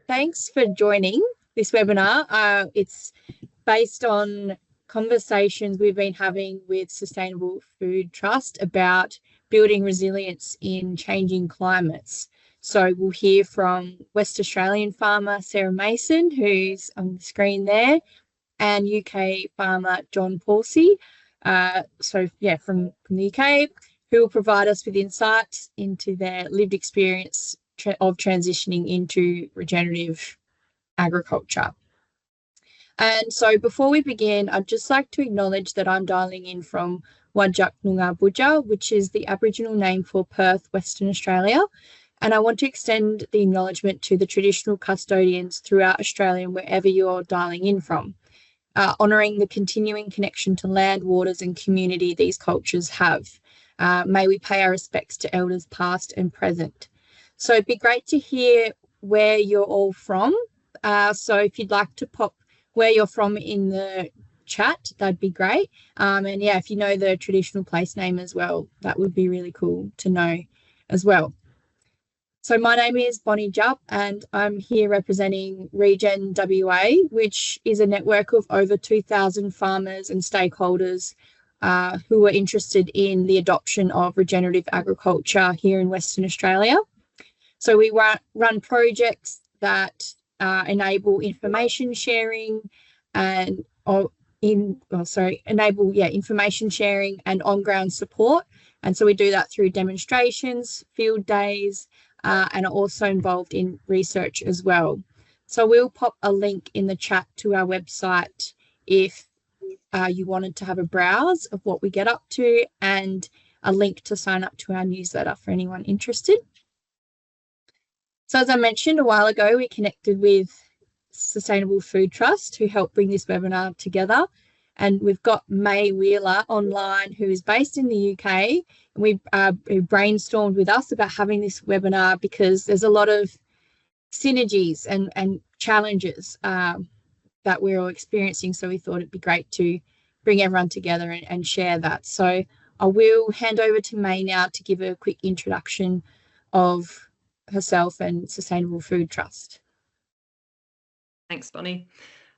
thanks for joining this webinar. It's based on conversations we've been having with Sustainable Food Trust about building resilience in changing climates. So we'll hear from West Australian farmer Sarah Mason, who's on the screen there, and UK farmer John Palsey. From the UK, who will provide us with insights into their lived experience of transitioning into regenerative agriculture. And so before we begin, I'd just like to acknowledge that I'm dialing in from Whadjuk Noongar Boodja, which is the Aboriginal name for Perth, Western Australia. And I want to extend the acknowledgement to the traditional custodians throughout Australia, wherever you're dialing in from, honouring the continuing connection to land, waters and community these cultures have. May we pay our respects to elders past and present. So it'd be great to hear where you're all from. So if you'd like to pop where you're from in the chat, that'd be great. And yeah, if you know the traditional place name as well, that would be really cool to know as well. So my name is Bonnie Jupp and I'm here representing Regen WA, which is a network of over 2,000 farmers and stakeholders who are interested in the adoption of regenerative agriculture here in Western Australia. So we run projects that enable information sharing and information sharing and on-ground support. And so we do that through demonstrations, field days, and are also involved in research as well. So we'll pop a link in the chat to our website if you wanted to have a browse of what we get up to, and a link to sign up to our newsletter for anyone interested. So as I mentioned a while ago, we connected with Sustainable Food Trust who helped bring this webinar together. And we've got May Wheeler online, who is based in the UK. And we brainstormed with us about having this webinar because there's a lot of synergies and challenges that we're all experiencing. So we thought it'd be great to bring everyone together and share that. So I will hand over to May now to give a quick introduction of herself and Sustainable Food Trust. Thanks, Bonnie.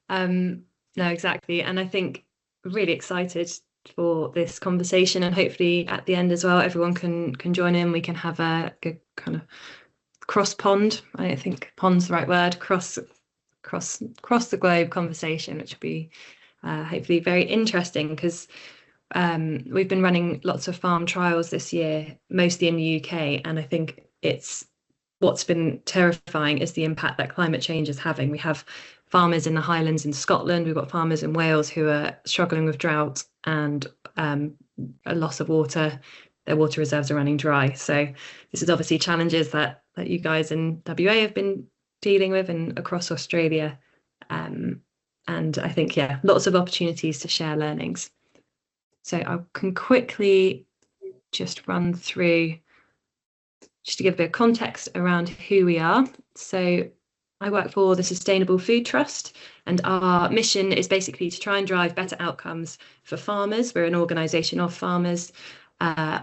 No, exactly. And I think really excited for this conversation, and hopefully at the end as well, everyone can join in. We can have a good kind of cross pond. I think pond's the right word, cross the globe conversation, which will be hopefully very interesting because we've been running lots of farm trials this year, mostly in the UK, and I think what's been terrifying is the impact that climate change is having. We have farmers in the Highlands in Scotland, we've got farmers in Wales who are struggling with drought and a loss of water. Their water reserves are running dry. So this is obviously challenges that you guys in WA have been dealing with and across Australia. And I think, yeah, lots of opportunities to share learnings. So I can quickly just run through just to give a bit of context around who we are. So I work for the Sustainable Food Trust, and our mission is basically to try and drive better outcomes for farmers. We're an organisation of farmers,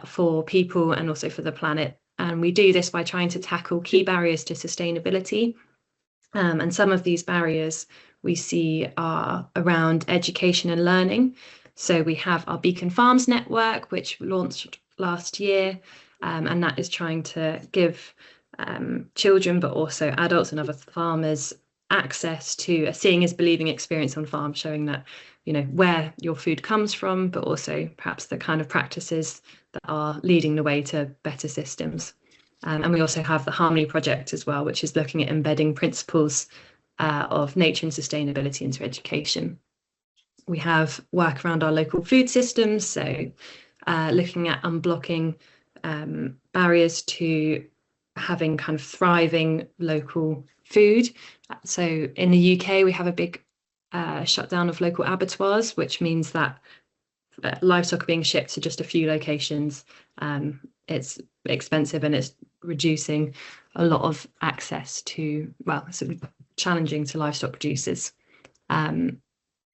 for people and also for the planet. And we do this by trying to tackle key barriers to sustainability. And some of these barriers we see are around education and learning. So we have our Beacon Farms network, which launched last year. And that is trying to give children, but also adults and other farmers, access to a seeing is believing experience on farm, showing that, you know, where your food comes from, but also perhaps the kind of practices that are leading the way to better systems. And we also have the Harmony Project as well, which is looking at embedding principles of nature and sustainability into education. We have work around our local food systems, so looking at unblocking barriers to having kind of thriving local food. So in the UK, we have a big shutdown of local abattoirs, which means that livestock are being shipped to just a few locations. It's expensive and it's reducing a lot of access to, well, it's challenging to livestock producers.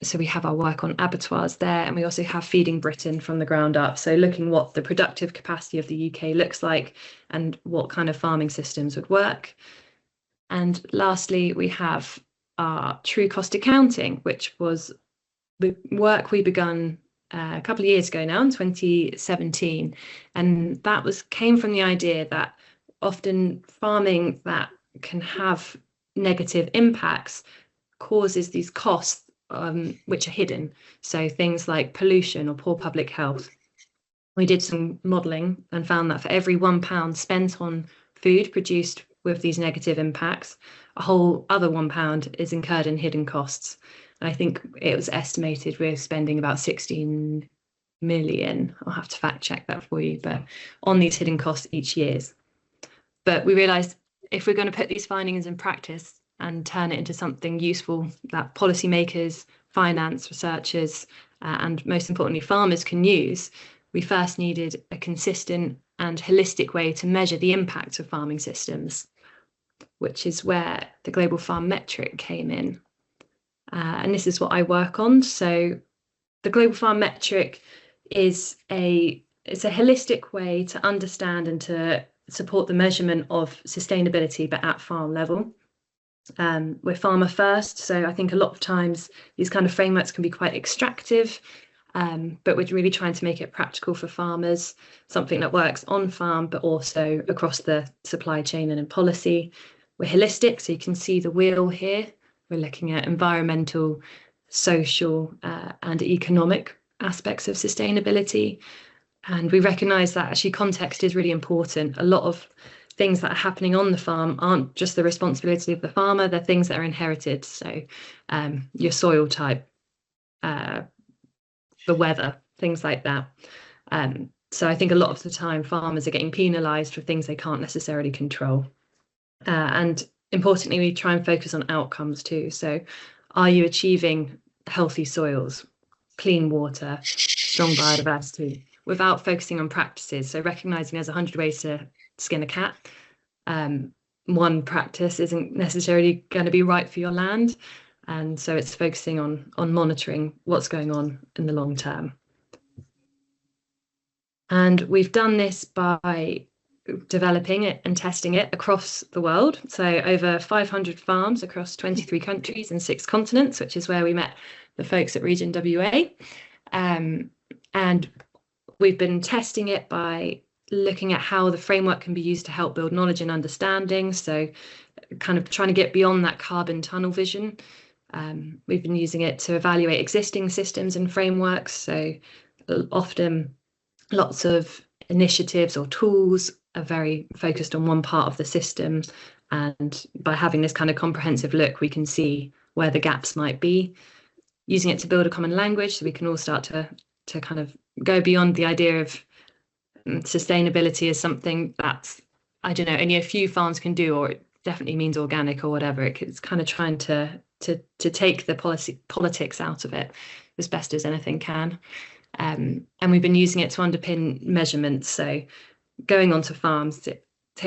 So we have our work on abattoirs there, and we also have Feeding Britain from the ground up. So looking what the productive capacity of the UK looks like and what kind of farming systems would work. And lastly, we have our true cost accounting, which was the work we begun a couple of years ago now in 2017. And that came from the idea that often farming that can have negative impacts causes these costs which are hidden. So things like pollution or poor public health. We did some modelling and found that for every £1 spent on food produced with these negative impacts, a whole other £1 is incurred in hidden costs. And I think it was estimated we're spending about 16 million. I'll have to fact check that for you, but on these hidden costs each year. But we realised if we're going to put these findings in practice and turn it into something useful that policymakers, finance, researchers, and most importantly, farmers can use, we first needed a consistent and holistic way to measure the impact of farming systems, which is where the global farm metric came in. And this is what I work on. So the global farm metric is it's a holistic way to understand and to support the measurement of sustainability, but at farm level. We're farmer first, so I think a lot of times these kind of frameworks can be quite extractive, but we're really trying to make it practical for farmers, something that works on farm, but also across the supply chain and in policy. We're holistic, so you can see the wheel here. We're looking at environmental, social, and economic aspects of sustainability. And we recognise that actually context is really important. A lot of things that are happening on the farm aren't just the responsibility of the farmer, they're things that are inherited. So your soil type, the weather, things like that. So I think a lot of the time farmers are getting penalised for things they can't necessarily control. And importantly, we try and focus on outcomes too. So are you achieving healthy soils, clean water, strong biodiversity, without focusing on practices? So recognising there's 100 ways to skin a cat. One practice isn't necessarily going to be right for your land. And so it's focusing on monitoring what's going on in the long term. And we've done this by developing it and testing it across the world. So over 500 farms across 23 countries and 6 continents, which is where we met the folks at Region WA. And we've been testing it by looking at how the framework can be used to help build knowledge and understanding. So kind of trying to get beyond that carbon tunnel vision. We've been using it to evaluate existing systems and frameworks. So often lots of initiatives or tools are very focused on one part of the system. And by having this kind of comprehensive look, we can see where the gaps might be. Using it to build a common language so we can all start to kind of go beyond the idea of sustainability as something that's, I don't know, only a few farms can do, or it definitely means organic or whatever. It's kind of trying to take the politics out of it as best as anything can. And we've been using it to underpin measurements. So going onto farms,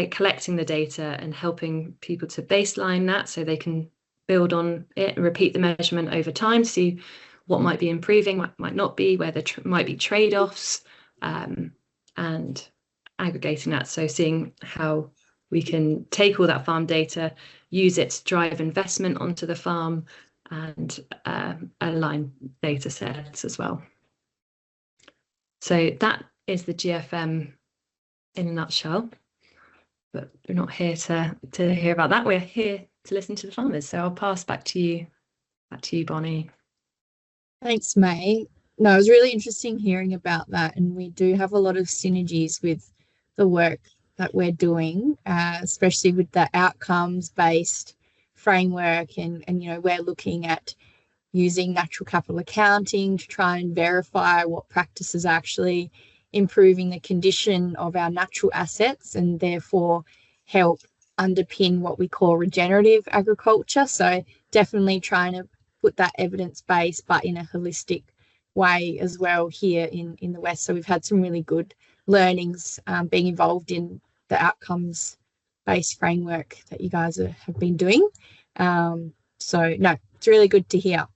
collecting the data and helping people to baseline that so they can build on it and repeat the measurement over time, see what might be improving, what might not be, where there might be trade-offs, and aggregating that. So seeing how we can take all that farm data, use it to drive investment onto the farm, and align data sets as well. So that is the GFM in a nutshell. But we're not here to hear about that. We're here to listen to the farmers. So I'll pass back to you, Bonnie. Thanks, May. No, it was really interesting hearing about that, and we do have a lot of synergies with the work that we're doing, especially with the outcomes-based framework, and we're looking at using natural capital accounting to try and verify what practices are actually improving the condition of our natural assets and therefore help underpin what we call regenerative agriculture. So definitely trying to put that evidence base, but in a holistic way as well here in the West. So we've had some really good learnings being involved in the outcomes-based framework that you guys have been doing. So no, it's really good to hear.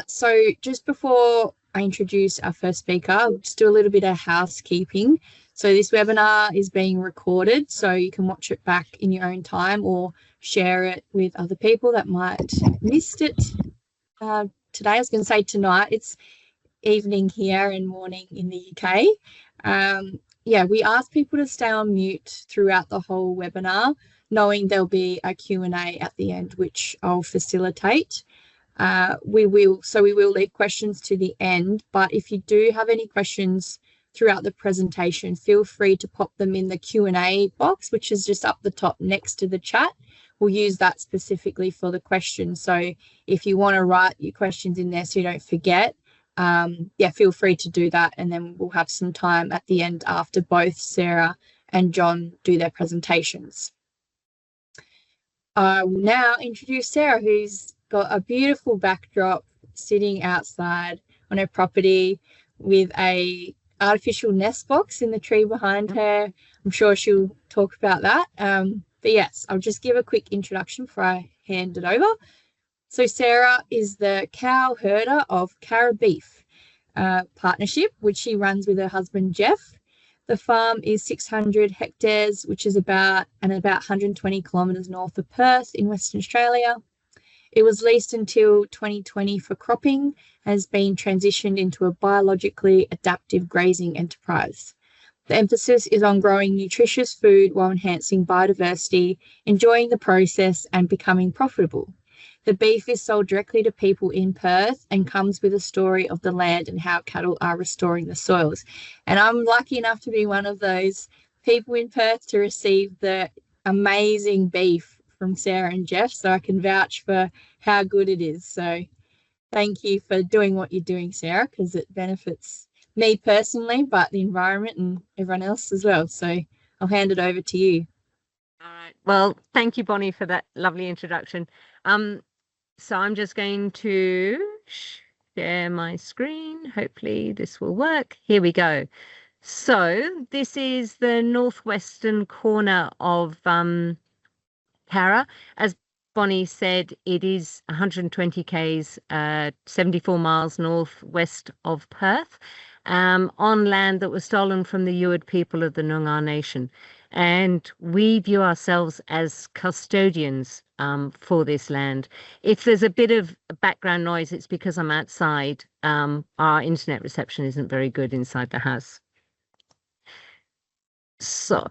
So just before I introduce our first speaker, I'll just do a little bit of housekeeping. So this webinar is being recorded, so you can watch it back in your own time or share it with other people that might have missed it today. I was going to say tonight. It's evening here and morning in the UK. Yeah, we asked people to stay on mute throughout the whole webinar, knowing there'll be a Q&A at the end, which I'll facilitate. We will leave questions to the end, but if you do have any questions throughout the presentation, feel free to pop them in the Q&A box, which is just up the top next to the chat. We'll use that specifically for the questions. So if you want to write your questions in there so you don't forget, yeah, feel free to do that, and then we'll have some time at the end after both Sarah and John do their presentations. I will now introduce Sarah, who's got a beautiful backdrop sitting outside on her property with a artificial nest box in the tree behind her. I'm sure she'll talk about that. But yes, I'll just give a quick introduction before I hand it over. So Sarah is the cow herder of Cara Beef Partnership, which she runs with her husband, Jeff. The farm is 600 hectares, which is about 120 kilometres north of Perth in Western Australia. It was leased until 2020 for cropping, has been transitioned into a biologically adaptive grazing enterprise. The emphasis is on growing nutritious food while enhancing biodiversity, enjoying the process, and becoming profitable. The beef is sold directly to people in Perth and comes with a story of the land and how cattle are restoring the soils. And I'm lucky enough to be one of those people in Perth to receive the amazing beef from Sarah and Jeff, so I can vouch for how good it is. So thank you for doing what you're doing, Sarah, because it benefits me personally, but the environment and everyone else as well. So I'll hand it over to you. All right. Well, thank you, Bonnie, for that lovely introduction. So I'm just going to share my screen. Hopefully this will work. Here we go. So this is the northwestern corner of Cara. As Bonnie said, it is 120 k's, 74 miles northwest of Perth, on land that was stolen from the Yuad people of the Noongar Nation. And we view ourselves as custodians for this land. If there's a bit of background noise, it's because I'm outside. Our internet reception isn't very good inside the house. So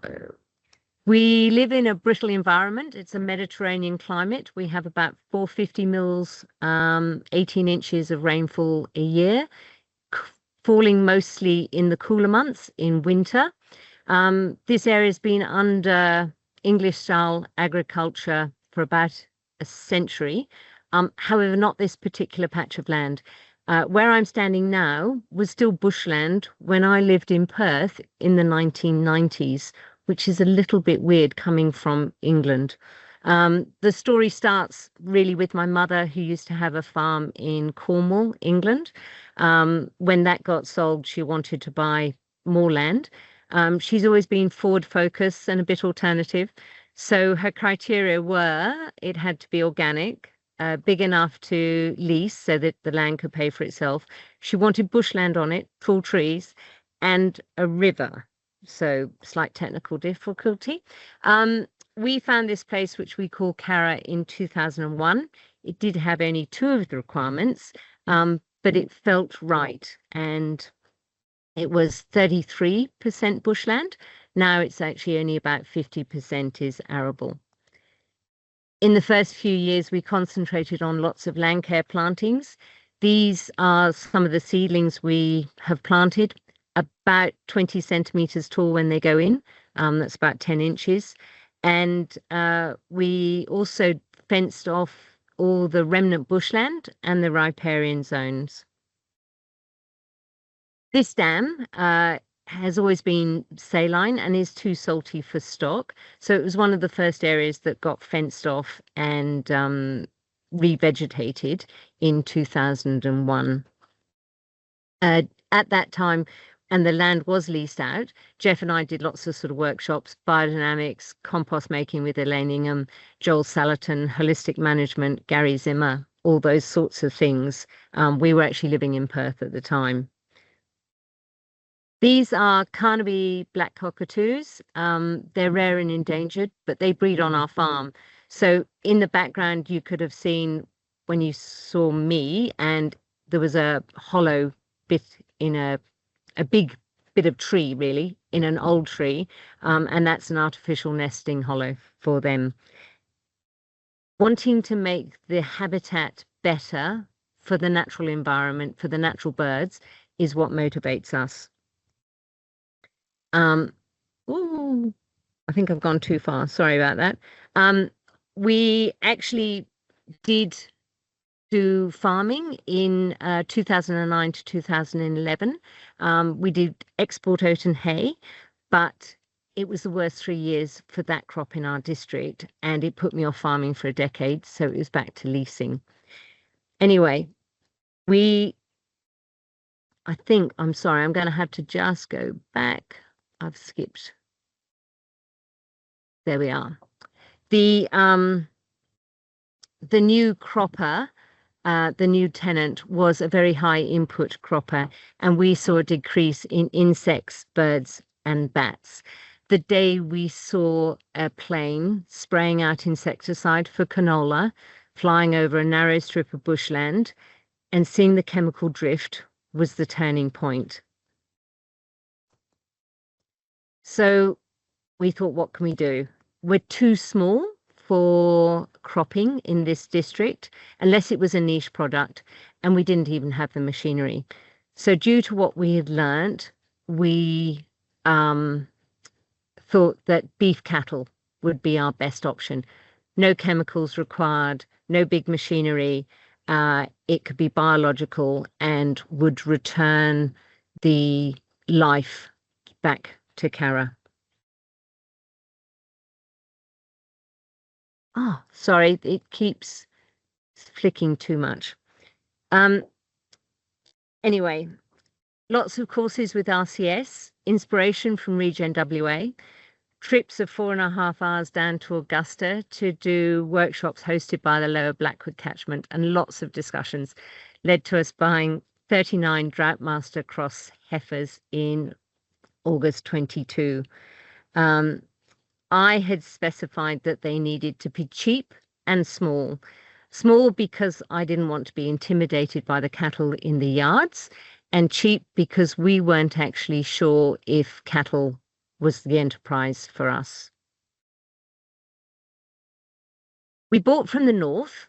we live in a brittle environment. It's a Mediterranean climate. We have about 450 mils, 18 inches of rainfall a year, falling mostly in the cooler months in winter. This area has been under English-style agriculture for about a century. However, not this particular patch of land. Where I'm standing now was still bushland when I lived in Perth in the 1990s, which is a little bit weird coming from England. The story starts really with my mother, who used to have a farm in Cornwall, England. When that got sold, she wanted to buy more land. She's always been forward focused and a bit alternative. So her criteria were it had to be organic, big enough to lease so that the land could pay for itself. She wanted bushland on it, tall trees, and a river. So slight technical difficulty. We found this place, which we call Cara, in 2001. It did have only 2 of the requirements, but it felt right. And it was 33% bushland. Now it's actually only about 50% is arable. In the first few years, we concentrated on lots of land care plantings. These are some of the seedlings we have planted, about 20 centimeters tall when they go in. That's about 10 inches. And we also fenced off all the remnant bushland and the riparian zones. This dam has always been saline and is too salty for stock. So it was one of the first areas that got fenced off and revegetated in 2001. At that time, and the land was leased out, Jeff and I did lots of sort of workshops, biodynamics, compost making with Elaine Ingham, Joel Salatin, holistic management, Gary Zimmer, all those sorts of things. We were actually living in Perth at the time. These are Carnaby black cockatoos. They're rare and endangered, but they breed on our farm. So in the background, you could have seen when you saw me, and there was a hollow bit in a big bit of tree, really, in an old tree. And that's an artificial nesting hollow for them. Wanting to make the habitat better for the natural environment, for the natural birds, is what motivates us. Ooh, I think I've gone too far. Sorry about that. We actually did do farming in 2009 to 2011. We did export oat and hay, but it was the worst 3 years for that crop in our district, and it put me off farming for a decade, so it was back to leasing. Anyway, I think, I'm sorry, I'm going to have to just go back. I've skipped. There we are. The new cropper, the new tenant, was a very high input cropper, and we saw a decrease in insects, birds, and bats. The day we saw a plane spraying out insecticide for canola, flying over a narrow strip of bushland, and seeing the chemical drift was the turning point. So we thought, what can we do? We're too small for cropping in this district, unless it was a niche product, and we didn't even have the machinery. So due to what we had learnt, we thought that beef cattle would be our best option. No chemicals required, no big machinery. It could be biological and would return the life back to Cara. Oh, sorry, it keeps flicking too much. Anyway, lots of courses with RCS, inspiration from Regen WA, trips of 4.5 hours down to Augusta to do workshops hosted by the Lower Blackwood catchment, and lots of discussions led to us buying 39 Drought Master Cross heifers in August 22. I had specified that they needed to be cheap and small. Small because I didn't want to be intimidated by the cattle in the yards, and cheap because we weren't actually sure if cattle was the enterprise for us. We bought from the north,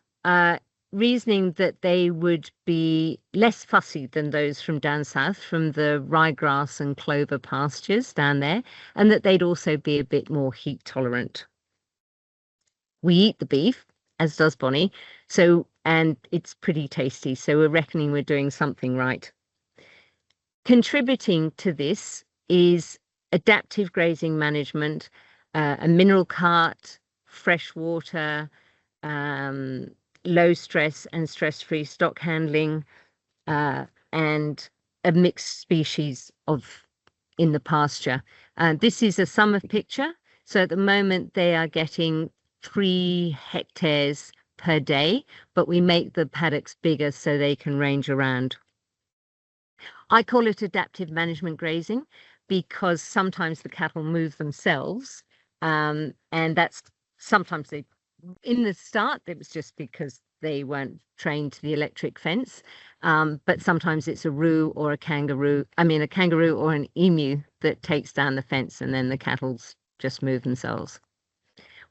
reasoning that they would be less fussy than those from down south, from the ryegrass and clover pastures down there, and that they'd also be a bit more heat tolerant. We eat the beef, as does Bonnie, and it's pretty tasty, so we're reckoning we're doing something right. Contributing to this is adaptive grazing management, a mineral cart, fresh water, low stress and stress-free stock handling, and a mixed species in the pasture. This is a summer picture. So at the moment they are getting 3 hectares per day, but we make the paddocks bigger so they can range around. I call it adaptive management grazing because sometimes the cattle move themselves, and that's sometimes in the start it was just because they weren't trained to the electric fence, but sometimes it's a kangaroo or an emu that takes down the fence, and then the cattle just move themselves.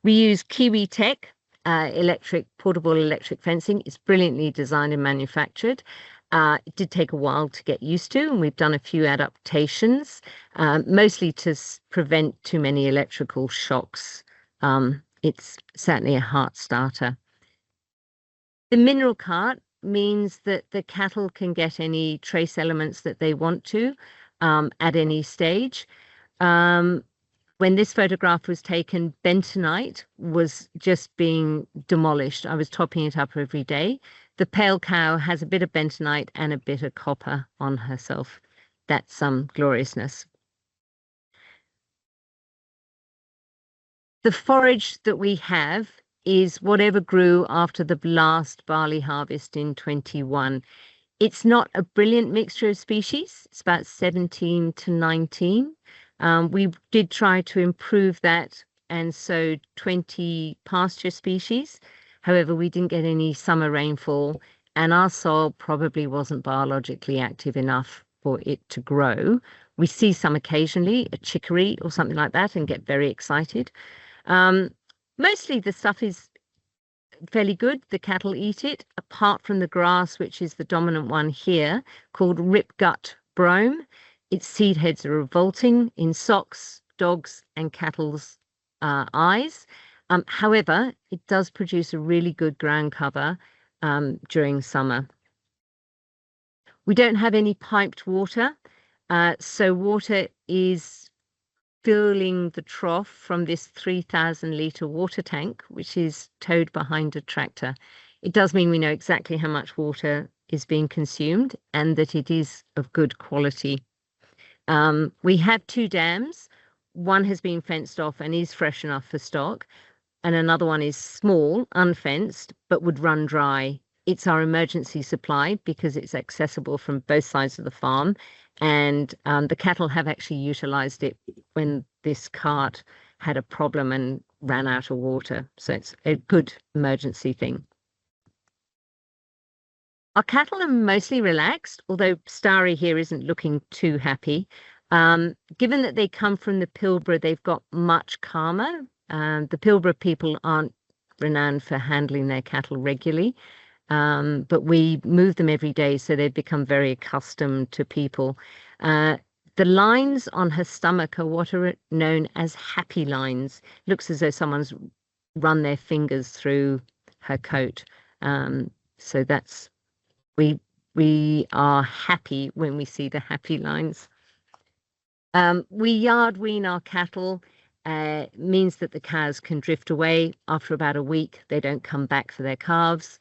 We use Kiwi Tech portable electric fencing. It's brilliantly designed and manufactured. It did take a while to get used to, and we've done a few adaptations, mostly to prevent too many electrical shocks. It's certainly a heart starter. The mineral cart means that the cattle can get any trace elements that they want to at any stage. When this photograph was taken, bentonite was just being demolished. I was topping it up every day. The pale cow has a bit of bentonite and a bit of copper on herself. That's some gloriousness. The forage that we have is whatever grew after the last barley harvest in 21. It's not a brilliant mixture of species. It's about 17 to 19. We did try to improve that and sowed 20 pasture species. However, we didn't get any summer rainfall, and our soil probably wasn't biologically active enough for it to grow. We see some occasionally, a chicory or something like that, and get very excited. Mostly the stuff is fairly good. The cattle eat it, apart from the grass, which is the dominant one here, called ripgut brome. Its seed heads are revolting in socks, dogs, and cattle's eyes. However, it does produce a really good ground cover during summer. We don't have any piped water, so water is filling the trough from this 3,000-litre water tank, which is towed behind a tractor. It does mean we know exactly how much water is being consumed and that it is of good quality. We have 2 dams. One has been fenced off and is fresh enough for stock, and another one is small, unfenced, but would run dry. It's our emergency supply because it's accessible from both sides of the farm, and the cattle have actually utilised it when this cart had a problem and ran out of water. So it's a good emergency thing. Our cattle are mostly relaxed, although Starry here isn't looking too happy. Given that they come from the Pilbara, they've got much calmer. The Pilbara people aren't renowned for handling their cattle regularly. But we move them every day, so they've become very accustomed to people. The lines on her stomach are what are known as happy lines. Looks as though someone's run their fingers through her coat. So that's, we are happy when we see the happy lines. We yard wean our cattle. Means that the cows can drift away. After about a week, they don't come back for their calves.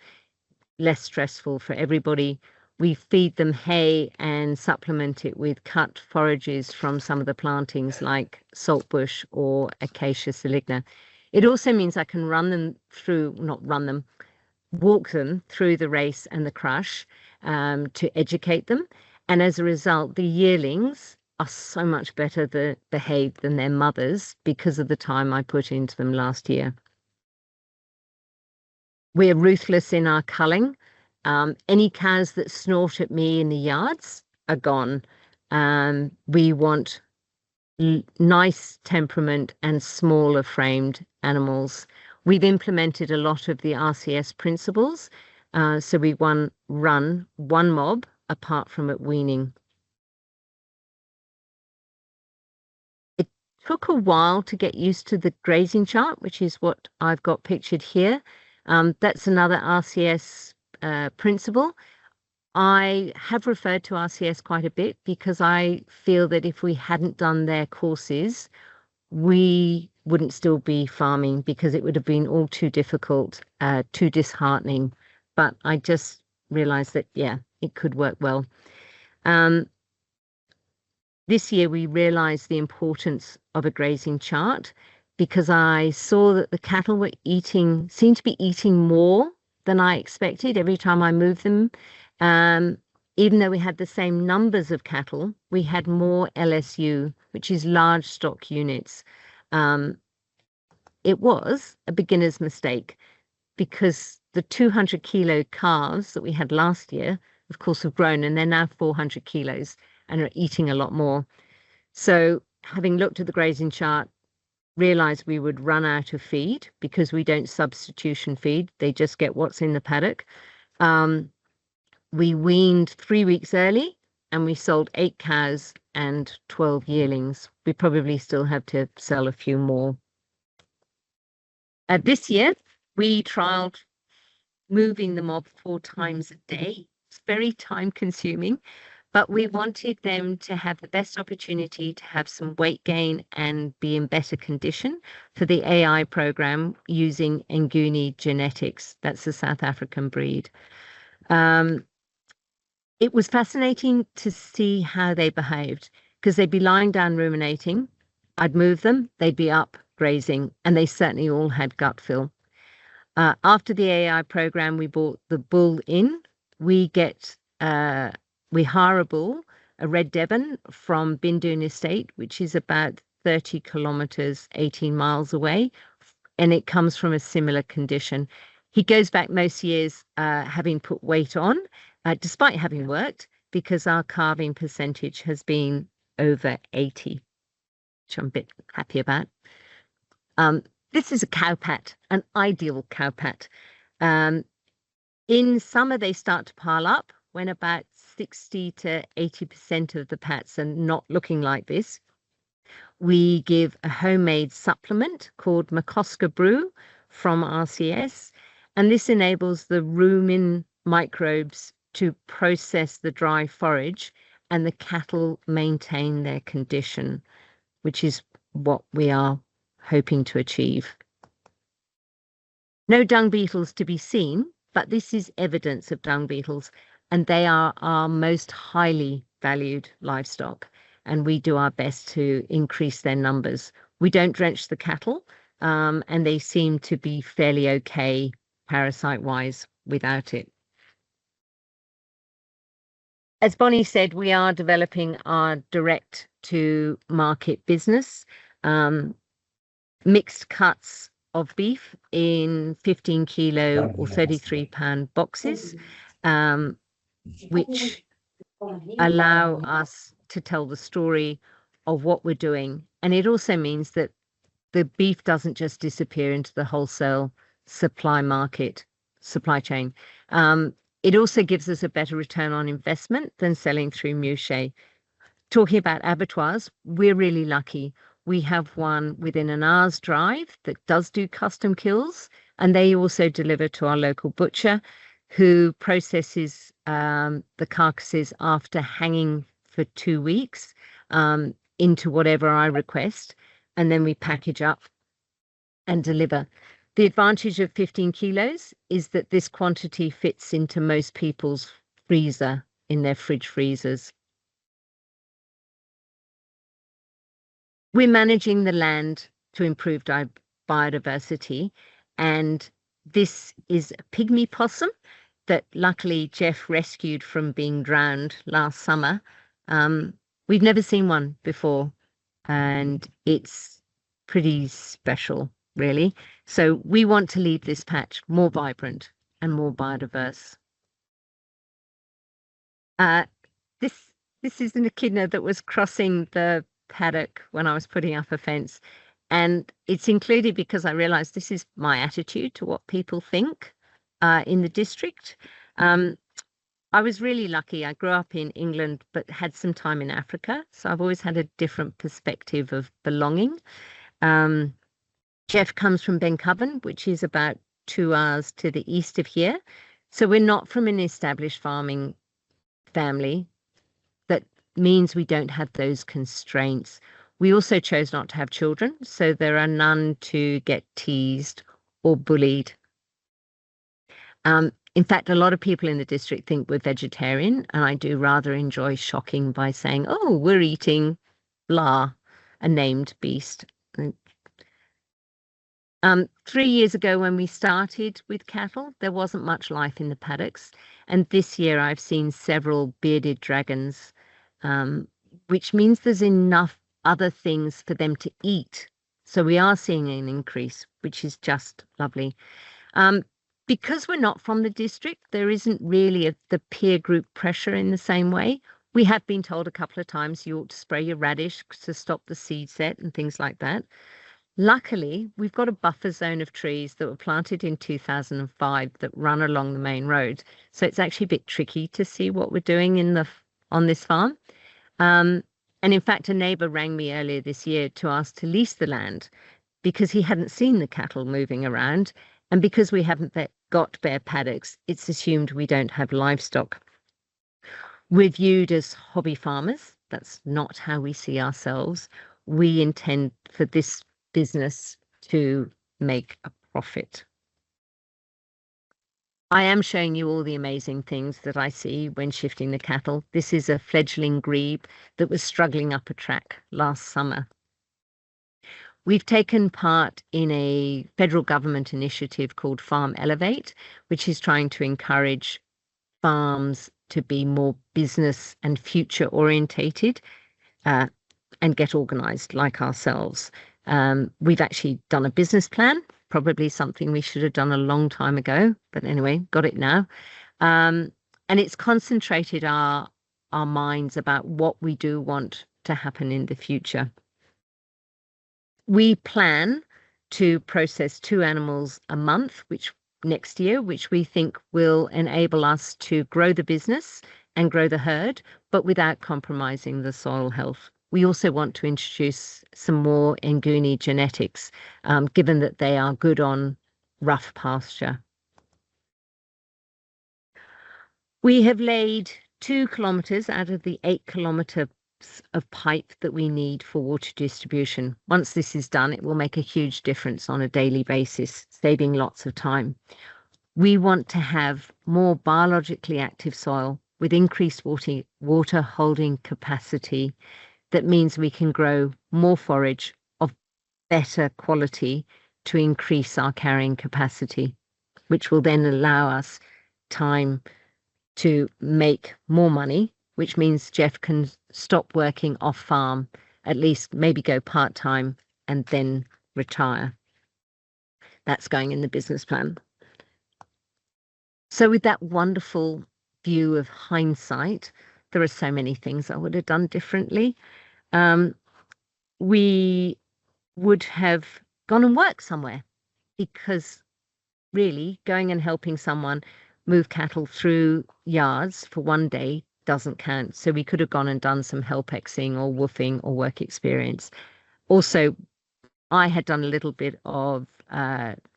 Less stressful for everybody. We feed them hay and supplement it with cut forages from some of the plantings like saltbush or acacia saligna. It also means I can walk them through the race and the crush to educate them. And as a result, the yearlings are so much better behaved than their mothers because of the time I put into them last year. We're ruthless in our culling. Any cows that snort at me in the yards are gone. We want nice temperament and smaller framed animals. We've implemented a lot of the RCS principles. So we run one mob apart from at weaning. It took a while to get used to the grazing chart, which is what I've got pictured here. That's another RCS principle. I have referred to RCS quite a bit because I feel that if we hadn't done their courses, we wouldn't still be farming because it would have been all too difficult, too disheartening. But I just realized that, yeah, it could work well. This year, we realized the importance of a grazing chart because I saw that the cattle seemed to be eating more than I expected every time I moved them. Even though we had the same numbers of cattle, we had more LSU, which is large stock units. It was a beginner's mistake because the 200 kilo calves that we had last year, of course, have grown and they're now 400 kilos and are eating a lot more. So having looked at the grazing chart, realized we would run out of feed because we don't substitution feed. They just get what's in the paddock. We weaned 3 weeks early and we sold 8 cows and 12 yearlings. We probably still have to sell a few more. This year, we trialed moving the mob 4 times a day. It's very time consuming, but we wanted them to have the best opportunity to have some weight gain and be in better condition for the AI program using Nguni genetics. That's a South African breed. It was fascinating to see how they behaved because they'd be lying down ruminating. I'd move them, they'd be up grazing, and they certainly all had gut fill. After the AI program, we brought the bull in. We get we hire a bull, a red Devon, from Bindoon Estate, which is about 30 kilometers, 18 miles away, and it comes from a similar condition. He goes back most years having put weight on, despite having worked, because our calving percentage has been over 80, which I'm a bit happy about. This is a cow pat, an ideal cow pat. In summer, they start to pile up when about 60 to 80% of the pats are not looking like this. We give a homemade supplement called McCosker Brew from RCS, and this enables the rumen microbes to process the dry forage and the cattle maintain their condition, which is what we are hoping to achieve. No dung beetles to be seen, but this is evidence of dung beetles, and they are our most highly valued livestock, and we do our best to increase their numbers. We don't drench the cattle, and they seem to be fairly okay parasite-wise without it. As Bonnie said, we are developing our direct-to-market business, mixed cuts of beef in 15 kilo or 33 pound boxes, which allow us to tell the story of what we're doing. And it also means that the beef doesn't just disappear into the wholesale supply chain. It also gives us a better return on investment than selling through Muchet. Talking about abattoirs, we're really lucky. We have one within an hour's drive that does do custom kills, and they also deliver to our local butcher, who processes the carcasses after hanging for 2 weeks into whatever I request, and then we package up and deliver. The advantage of 15 kilos is that this quantity fits into most people's freezer, in their fridge freezers. We're managing the land to improve biodiversity, and this is a pygmy possum that luckily Jeff rescued from being drowned last summer. We've never seen one before, and it's pretty special, really. So we want to leave this patch more vibrant and more biodiverse. This is an echidna that was crossing the paddock when I was putting up a fence, and it's included because I realized this is my attitude to what people think in the district. I was really lucky. I grew up in England but had some time in Africa, so I've always had a different perspective of belonging. Jeff comes from Bencoven, which is about 2 hours to the east of here, so we're not from an established farming family. That means we don't have those constraints. We also chose not to have children, so there are none to get teased or bullied. In fact, a lot of people in the district think we're vegetarian, and I do rather enjoy shocking by saying, oh, we're eating blah, a named beast. 3 years ago when we started with cattle, there wasn't much life in the paddocks, and this year I've seen several bearded dragons, which means there's enough other things for them to eat. So we are seeing an increase, which is just lovely. Because we're not from the district, there isn't really the peer group pressure in the same way. We have been told a couple of times you ought to spray your radish to stop the seed set and things like that. Luckily, we've got a buffer zone of trees that were planted in 2005 that run along the main road. So it's actually a bit tricky to see what we're doing on this farm. And in fact, a neighbour rang me earlier this year to ask to lease the land because he hadn't seen the cattle moving around. And because we haven't got bare paddocks, it's assumed we don't have livestock. We're viewed as hobby farmers. That's not how we see ourselves. We intend for this business to make a profit. I am showing you all the amazing things that I see when shifting the cattle. This is a fledgling grebe that was struggling up a track last summer. We've taken part in a federal government initiative called Farm Elevate, which is trying to encourage farms to be more business and future orientated and get organized like ourselves. We've actually done a business plan, probably something we should have done a long time ago, but anyway, got it now. And it's concentrated our minds about what we do want to happen in the future. We plan to process 2 animals a month, which next year, which we think will enable us to grow the business and grow the herd, but without compromising the soil health. We also want to introduce some more Nguni genetics, given that they are good on rough pasture. We have laid 2 kilometres out of the 8 kilometres of pipe that we need for water distribution. Once this is done, it will make a huge difference on a daily basis, saving lots of time. We want to have more biologically active soil with increased water holding capacity. That means we can grow more forage of better quality to increase our carrying capacity, which will then allow us time to make more money, which means Jeff can stop working off farm, at least maybe go part-time and then retire. That's going in the business plan. So with that wonderful view of hindsight, there are so many things I would have done differently. We would have gone and worked somewhere, because really going and helping someone move cattle through yards for one day doesn't count. So we could have gone and done some helpexing or woofing or work experience. Also, I had done a little bit of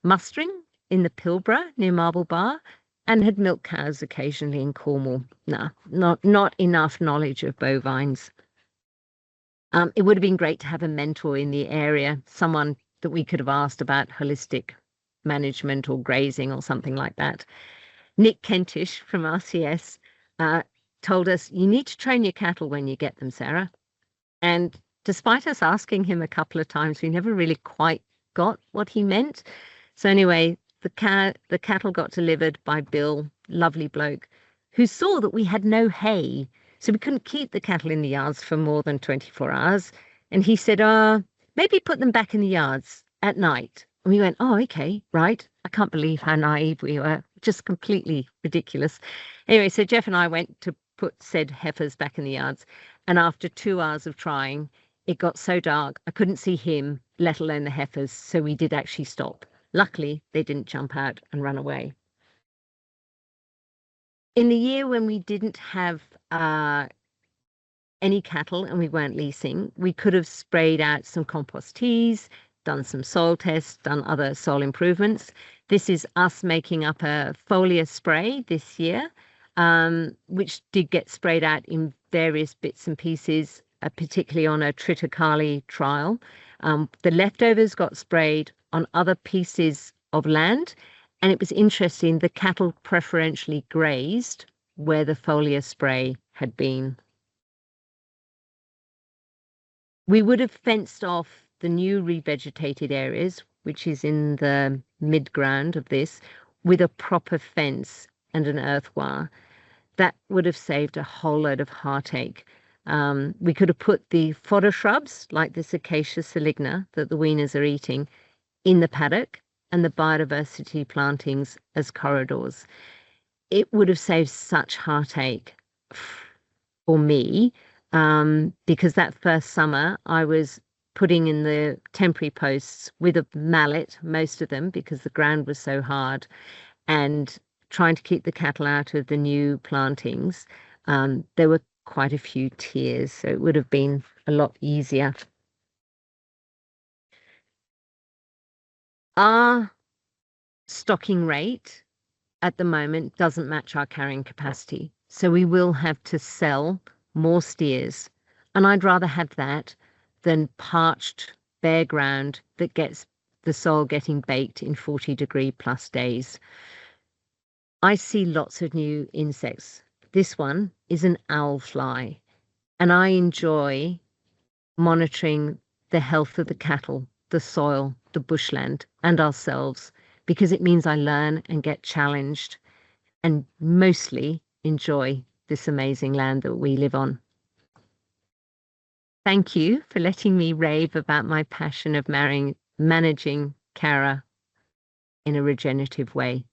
mustering in the Pilbara near Marble Bar, and had milked cows occasionally in Cornwall. No, not enough knowledge of bovines. It would have been great to have a mentor in the area, someone that we could have asked about holistic management or grazing or something like that. Nick Kentish from RCS told us, you need to train your cattle when you get them, Sarah. And despite us asking him a couple of times, we never really quite got what he meant. So anyway, the cattle got delivered by Bill, lovely bloke, who saw that we had no hay. So we couldn't keep the cattle in the yards for more than 24 hours. And he said, maybe put them back in the yards at night. And we went, oh, okay, right. I can't believe how naive we were. Just completely ridiculous. Anyway, so Jeff and I went to put said heifers back in the yards. And after 2 hours of trying, it got so dark, I couldn't see him, let alone the heifers. So we did actually stop. Luckily, they didn't jump out and run away. In the year when we didn't have any cattle and we weren't leasing, we could have sprayed out some compost teas, done some soil tests, done other soil improvements. This is us making up a foliar spray this year, which did get sprayed out in various bits and pieces, particularly on a triticale trial. The leftovers got sprayed on other pieces of land, and it was interesting, the cattle preferentially grazed where the foliar spray had been. We would have fenced off the new revegetated areas, which is in the mid-ground of this, with a proper fence and an earth wire. That would have saved a whole load of heartache. We could have put the fodder shrubs, like this Acacia saligna that the weaners are eating, in the paddock, and the biodiversity plantings as corridors. It would have saved such heartache for me, because that first summer I was putting in the temporary posts with a mallet, most of them, because the ground was so hard, and trying to keep the cattle out of the new plantings. There were quite a few tears, so it would have been a lot easier. Our stocking rate at the moment doesn't match our carrying capacity, so we will have to sell more steers, and I'd rather have that than parched bare ground that gets the soil getting baked in 40-degree plus days. I see lots of new insects. This one is an owl fly, and I enjoy monitoring the health of the cattle, the soil, the bushland, and ourselves, because it means I learn and get challenged, and mostly enjoy this amazing land that we live on. Thank you for letting me rave about my passion of managing Cara in a regenerative way.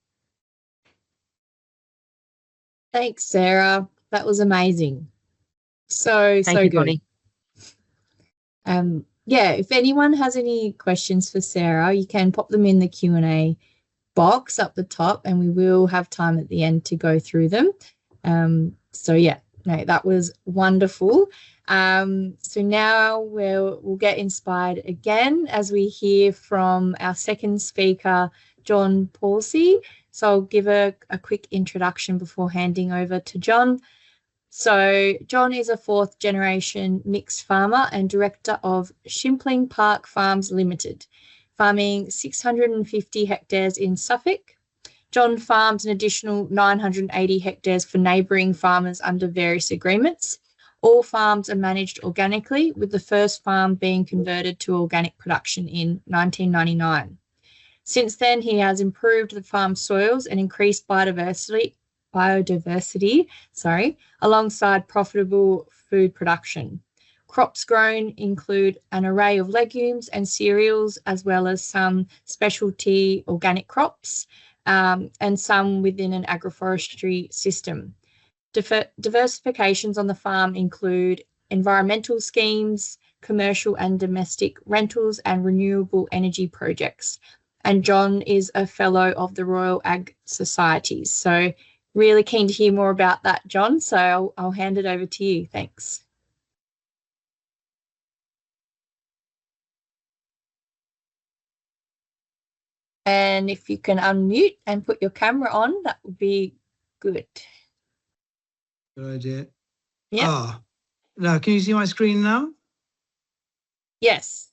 Thanks, Sarah. That was amazing. So Thank you, good. Bonnie. Yeah, if anyone has any questions for Sarah, you can pop them in the Q&A box up the top, and we will have time at the end to go through them. So yeah, no, that was wonderful. So now we'll get inspired again as we hear from our second speaker, John Palsey. So I'll give a quick introduction before handing over to John. So John is a 4th generation mixed farmer and director of Shimpling Park Farms Limited, farming 650 hectares in Suffolk. John farms an additional 980 hectares for neighbouring farmers under various agreements. All farms are managed organically, with the first farm being converted to organic production in 1999. Since then, he has improved the farm soils and increased biodiversity, alongside profitable food production. Crops grown include an array of legumes and cereals, as well as some specialty organic crops, and some within an agroforestry system. Diversifications on the farm include environmental schemes, commercial and domestic rentals, and renewable energy projects. And John is a fellow of the Royal Ag Societies. So really keen to hear more about that, John. So I'll hand it over to you. Thanks. And if you can unmute and put your camera on, that would be good. Good idea. Yeah. Now, can you see my screen now? Yes.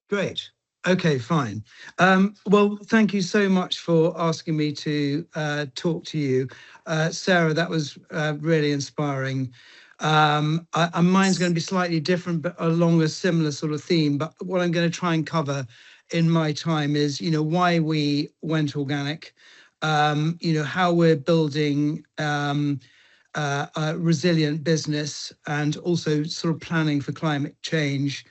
Great. Okay, fine. Well, thank you so much for asking me to talk to you. Sarah, that was really inspiring. Mine's going to be slightly different, but along a similar sort of theme. But what I'm going to try and cover in my time is, why we went organic, how we're building a resilient business, and also sort of planning for climate change.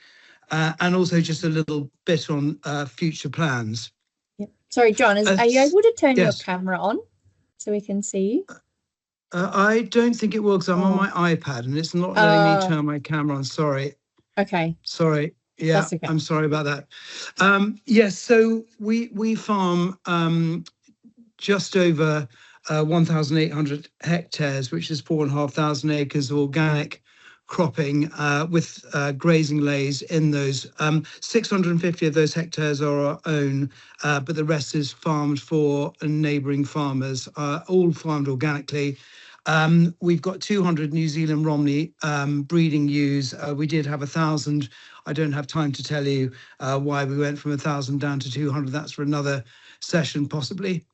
And also just a little bit on future plans. Yep. Sorry, John, are you able to turn yes. your camera on so we can see you? I don't think it will, because I'm on my iPad and it's not letting me turn my camera on. Sorry. Okay. Sorry. Yeah, okay. I'm sorry about that. Yes, so we farm just over 1,800 hectares, which is 4,500 acres of organic cropping with grazing lays in those. 650 of those hectares are our own, but the rest is farmed for neighbouring farmers, all farmed organically. We've got 200 New Zealand Romney breeding ewes. We did have 1,000. I don't have time to tell you why we went from 1,000 down to 200. That's for another session, possibly.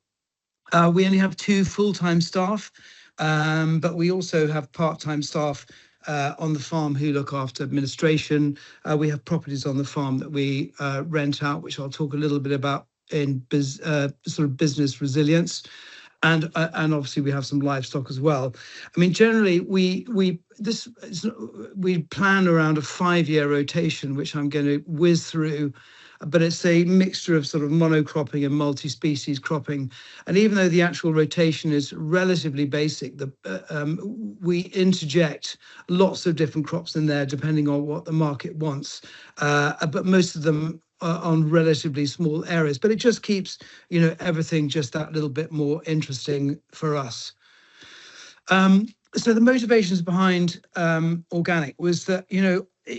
We only have 2 full-time staff, but we also have part-time staff on the farm who look after administration. We have properties on the farm that we rent out, which I'll talk a little bit about in sort of business resilience. And obviously we have some livestock as well. I mean, generally we plan around a 5-year rotation, which I'm going to whiz through. But it's a mixture of sort of monocropping and multi-species cropping. And even though the actual rotation is relatively basic, we interject lots of different crops in there depending on what the market wants. But most of them are on relatively small areas. But it just keeps, everything just that little bit more interesting for us. So the motivations behind organic was that,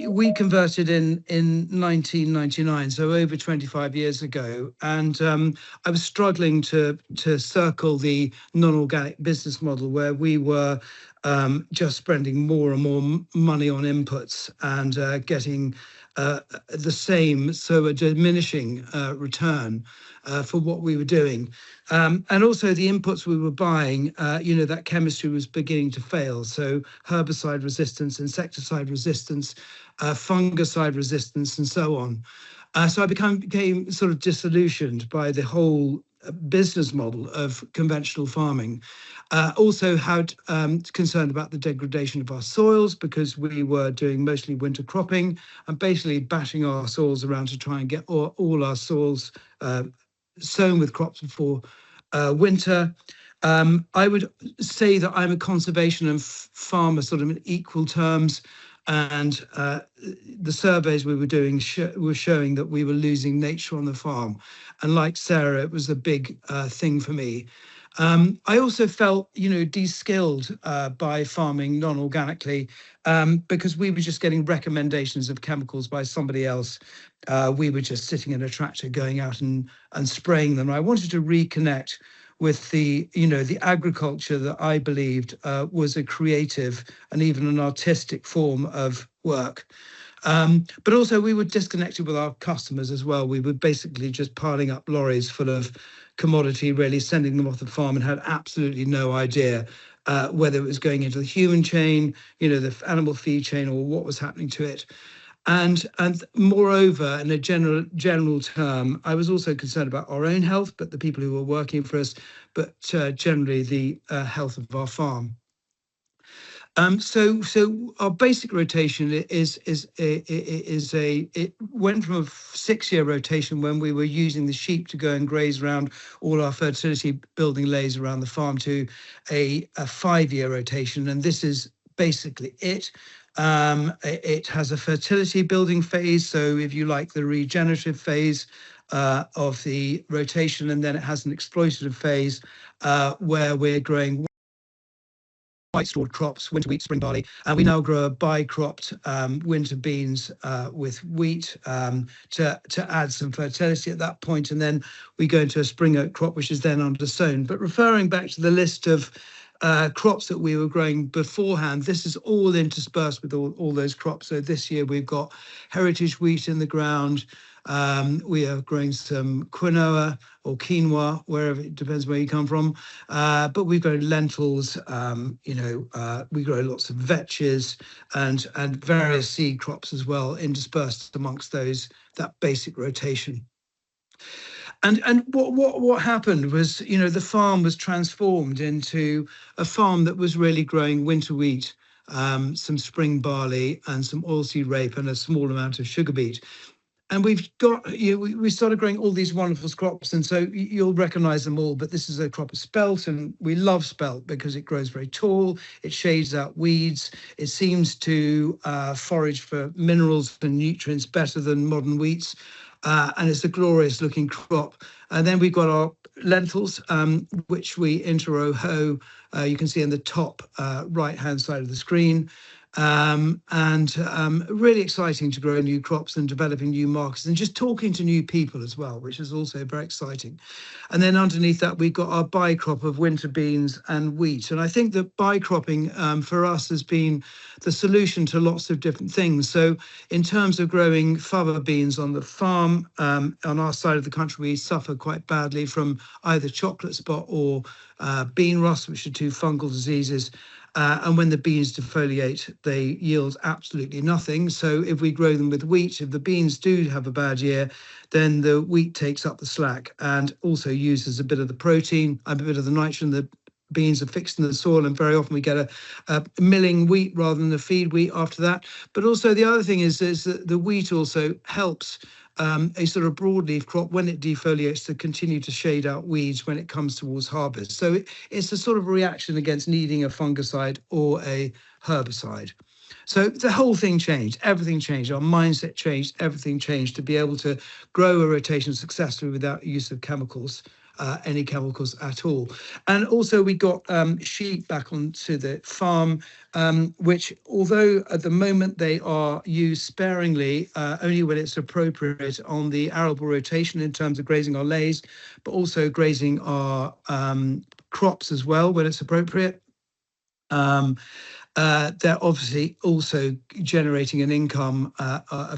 we converted in 1999, so over 25 years ago, and I was struggling to circle the non-organic business model where we were just spending more and more money on inputs and getting the same, so a diminishing return for what we were doing. And also the inputs we were buying, that chemistry was beginning to fail. So herbicide resistance, insecticide resistance, fungicide resistance, and so on. So I became sort of disillusioned by the whole business model of conventional farming. Also had concern about the degradation of our soils, because we were doing mostly winter cropping and basically bashing our soils around to try and get all our soils sown with crops before winter. I would say that I'm a conservation and farmer sort of in equal terms, and the surveys we were doing were showing that we were losing nature on the farm. And like Sarah, it was a big thing for me. I also felt, de-skilled by farming non-organically, because we were just getting recommendations of chemicals by somebody else. We were just sitting in a tractor going out and spraying them. I wanted to reconnect with the agriculture that I believed was a creative and even an artistic form of work. But also we were disconnected with our customers as well. We were basically just piling up lorries full of commodity, really sending them off the farm, and had absolutely no idea whether it was going into the human chain, the animal feed chain, or what was happening to it. And moreover, in a general term, I was also concerned about our own health, but the people who were working for us, but generally the health of our farm. So our basic rotation it went from a 6-year rotation when we were using the sheep to go and graze around all our fertility building lays around the farm, to a 5-year rotation, and this is basically it. It has a fertility building phase, so if you like, the regenerative phase of the rotation, and then it has an exploitative phase where we're growing white strawed crops, winter wheat, spring barley, and we now grow a bi-cropped winter beans with wheat to add some fertility at that point, and then we go into a spring oat crop, which is then undersown. But referring back to the list of crops that we were growing beforehand, this is all interspersed with all those crops. So this year we've got heritage wheat in the ground. We are growing some quinoa or quinoa, wherever, it depends where you come from. But we've got lentils, we grow lots of vetches and various seed crops as well, interspersed amongst that basic rotation. And what happened was, the farm was transformed into a farm that was really growing winter wheat, some spring barley and some oilseed rape and a small amount of sugar beet. And we've got, we started growing all these wonderful crops, and so you'll recognize them all, but this is a crop of spelt, and we love spelt because it grows very tall, it shades out weeds, it seems to forage for minerals and nutrients better than modern wheats, and it's a glorious looking crop. And then we've got our lentils, which we interrow hoe, you can see in the top right-hand side of the screen. Really exciting to grow new crops and developing new markets and just talking to new people as well, which is also very exciting. And then underneath that, we've got our bi-crop of winter beans and wheat. And I think that bi-cropping for us has been the solution to lots of different things. So in terms of growing fava beans on the farm, on our side of the country, we suffer quite badly from either chocolate spot or bean rust, which are two fungal diseases. And when the beans defoliate, they yield absolutely nothing. So if we grow them with wheat, if the beans do have a bad year, then the wheat takes up the slack and also uses a bit of the protein, a bit of the nitrogen. The beans are fixed in the soil, and very often we get a milling wheat rather than a feed wheat after that. But also the other thing is that the wheat also helps a sort of broadleaf crop when it defoliates to continue to shade out weeds when it comes towards harvest. So it's a sort of reaction against needing a fungicide or a herbicide. So the whole thing changed, everything changed, our mindset changed, everything changed to be able to grow a rotation successfully without use of chemicals. Any chemicals at all. And also we got sheep back onto the farm, which although at the moment they are used sparingly, only when it's appropriate on the arable rotation in terms of grazing our lays, but also grazing our crops as well when it's appropriate. They're obviously also generating an income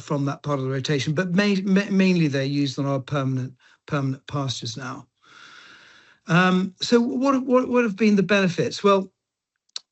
from that part of the rotation, but mainly they're used on our permanent pastures now. So what have been the benefits? Well,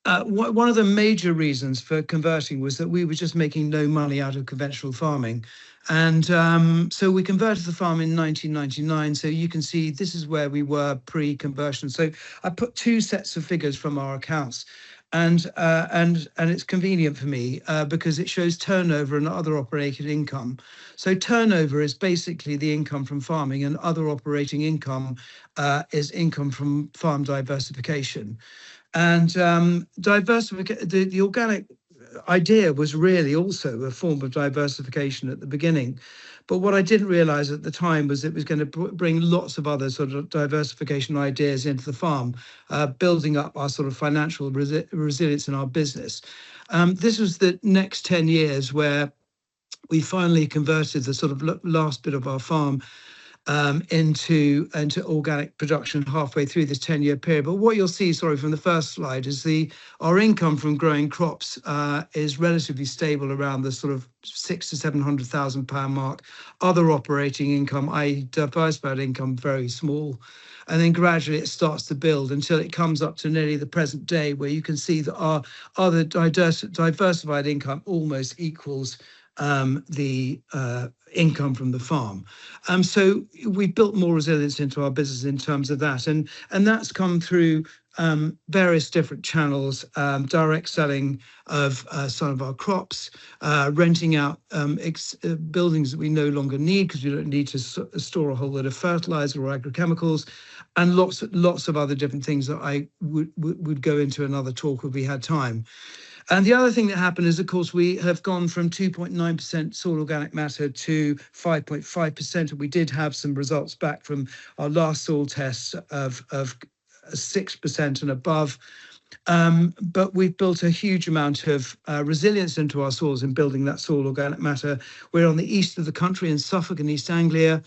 one of the major reasons for converting was that we were just making no money out of conventional farming. And so we converted the farm in 1999. So you can see this is where we were pre-conversion. So I put two sets of figures from our accounts. And it's convenient for me because it shows turnover and other operating income. So turnover is basically the income from farming, and other operating income is income from farm diversification. And the organic idea was really also a form of diversification at the beginning. But what I didn't realize at the time was it was going to bring lots of other sort of diversification ideas into the farm, building up our sort of financial resilience in our business. This was the next 10 years where we finally converted the sort of last bit of our farm into organic production halfway through this 10-year period. But what you'll see, sorry, from the first slide is our income from growing crops is relatively stable around the sort of £600,000 to £700,000 mark. Other operating income, i.e. diversified income, very small. And then gradually it starts to build until it comes up to nearly the present day, where you can see that our other diversified income almost equals the income from the farm. So we built more resilience into our business in terms of that. And that's come through various different channels, direct selling of some of our crops, renting out buildings that we no longer need because we don't need to store a whole lot of fertilizer or agrochemicals, and lots of other different things that I would go into another talk if we had time. And the other thing that happened is, of course, we have gone from 2.9% soil organic matter to 5.5%. And we did have some results back from our last soil tests of 6% and above. But we've built a huge amount of resilience into our soils in building that soil organic matter. We're on the east of the country in Suffolk and East Anglia,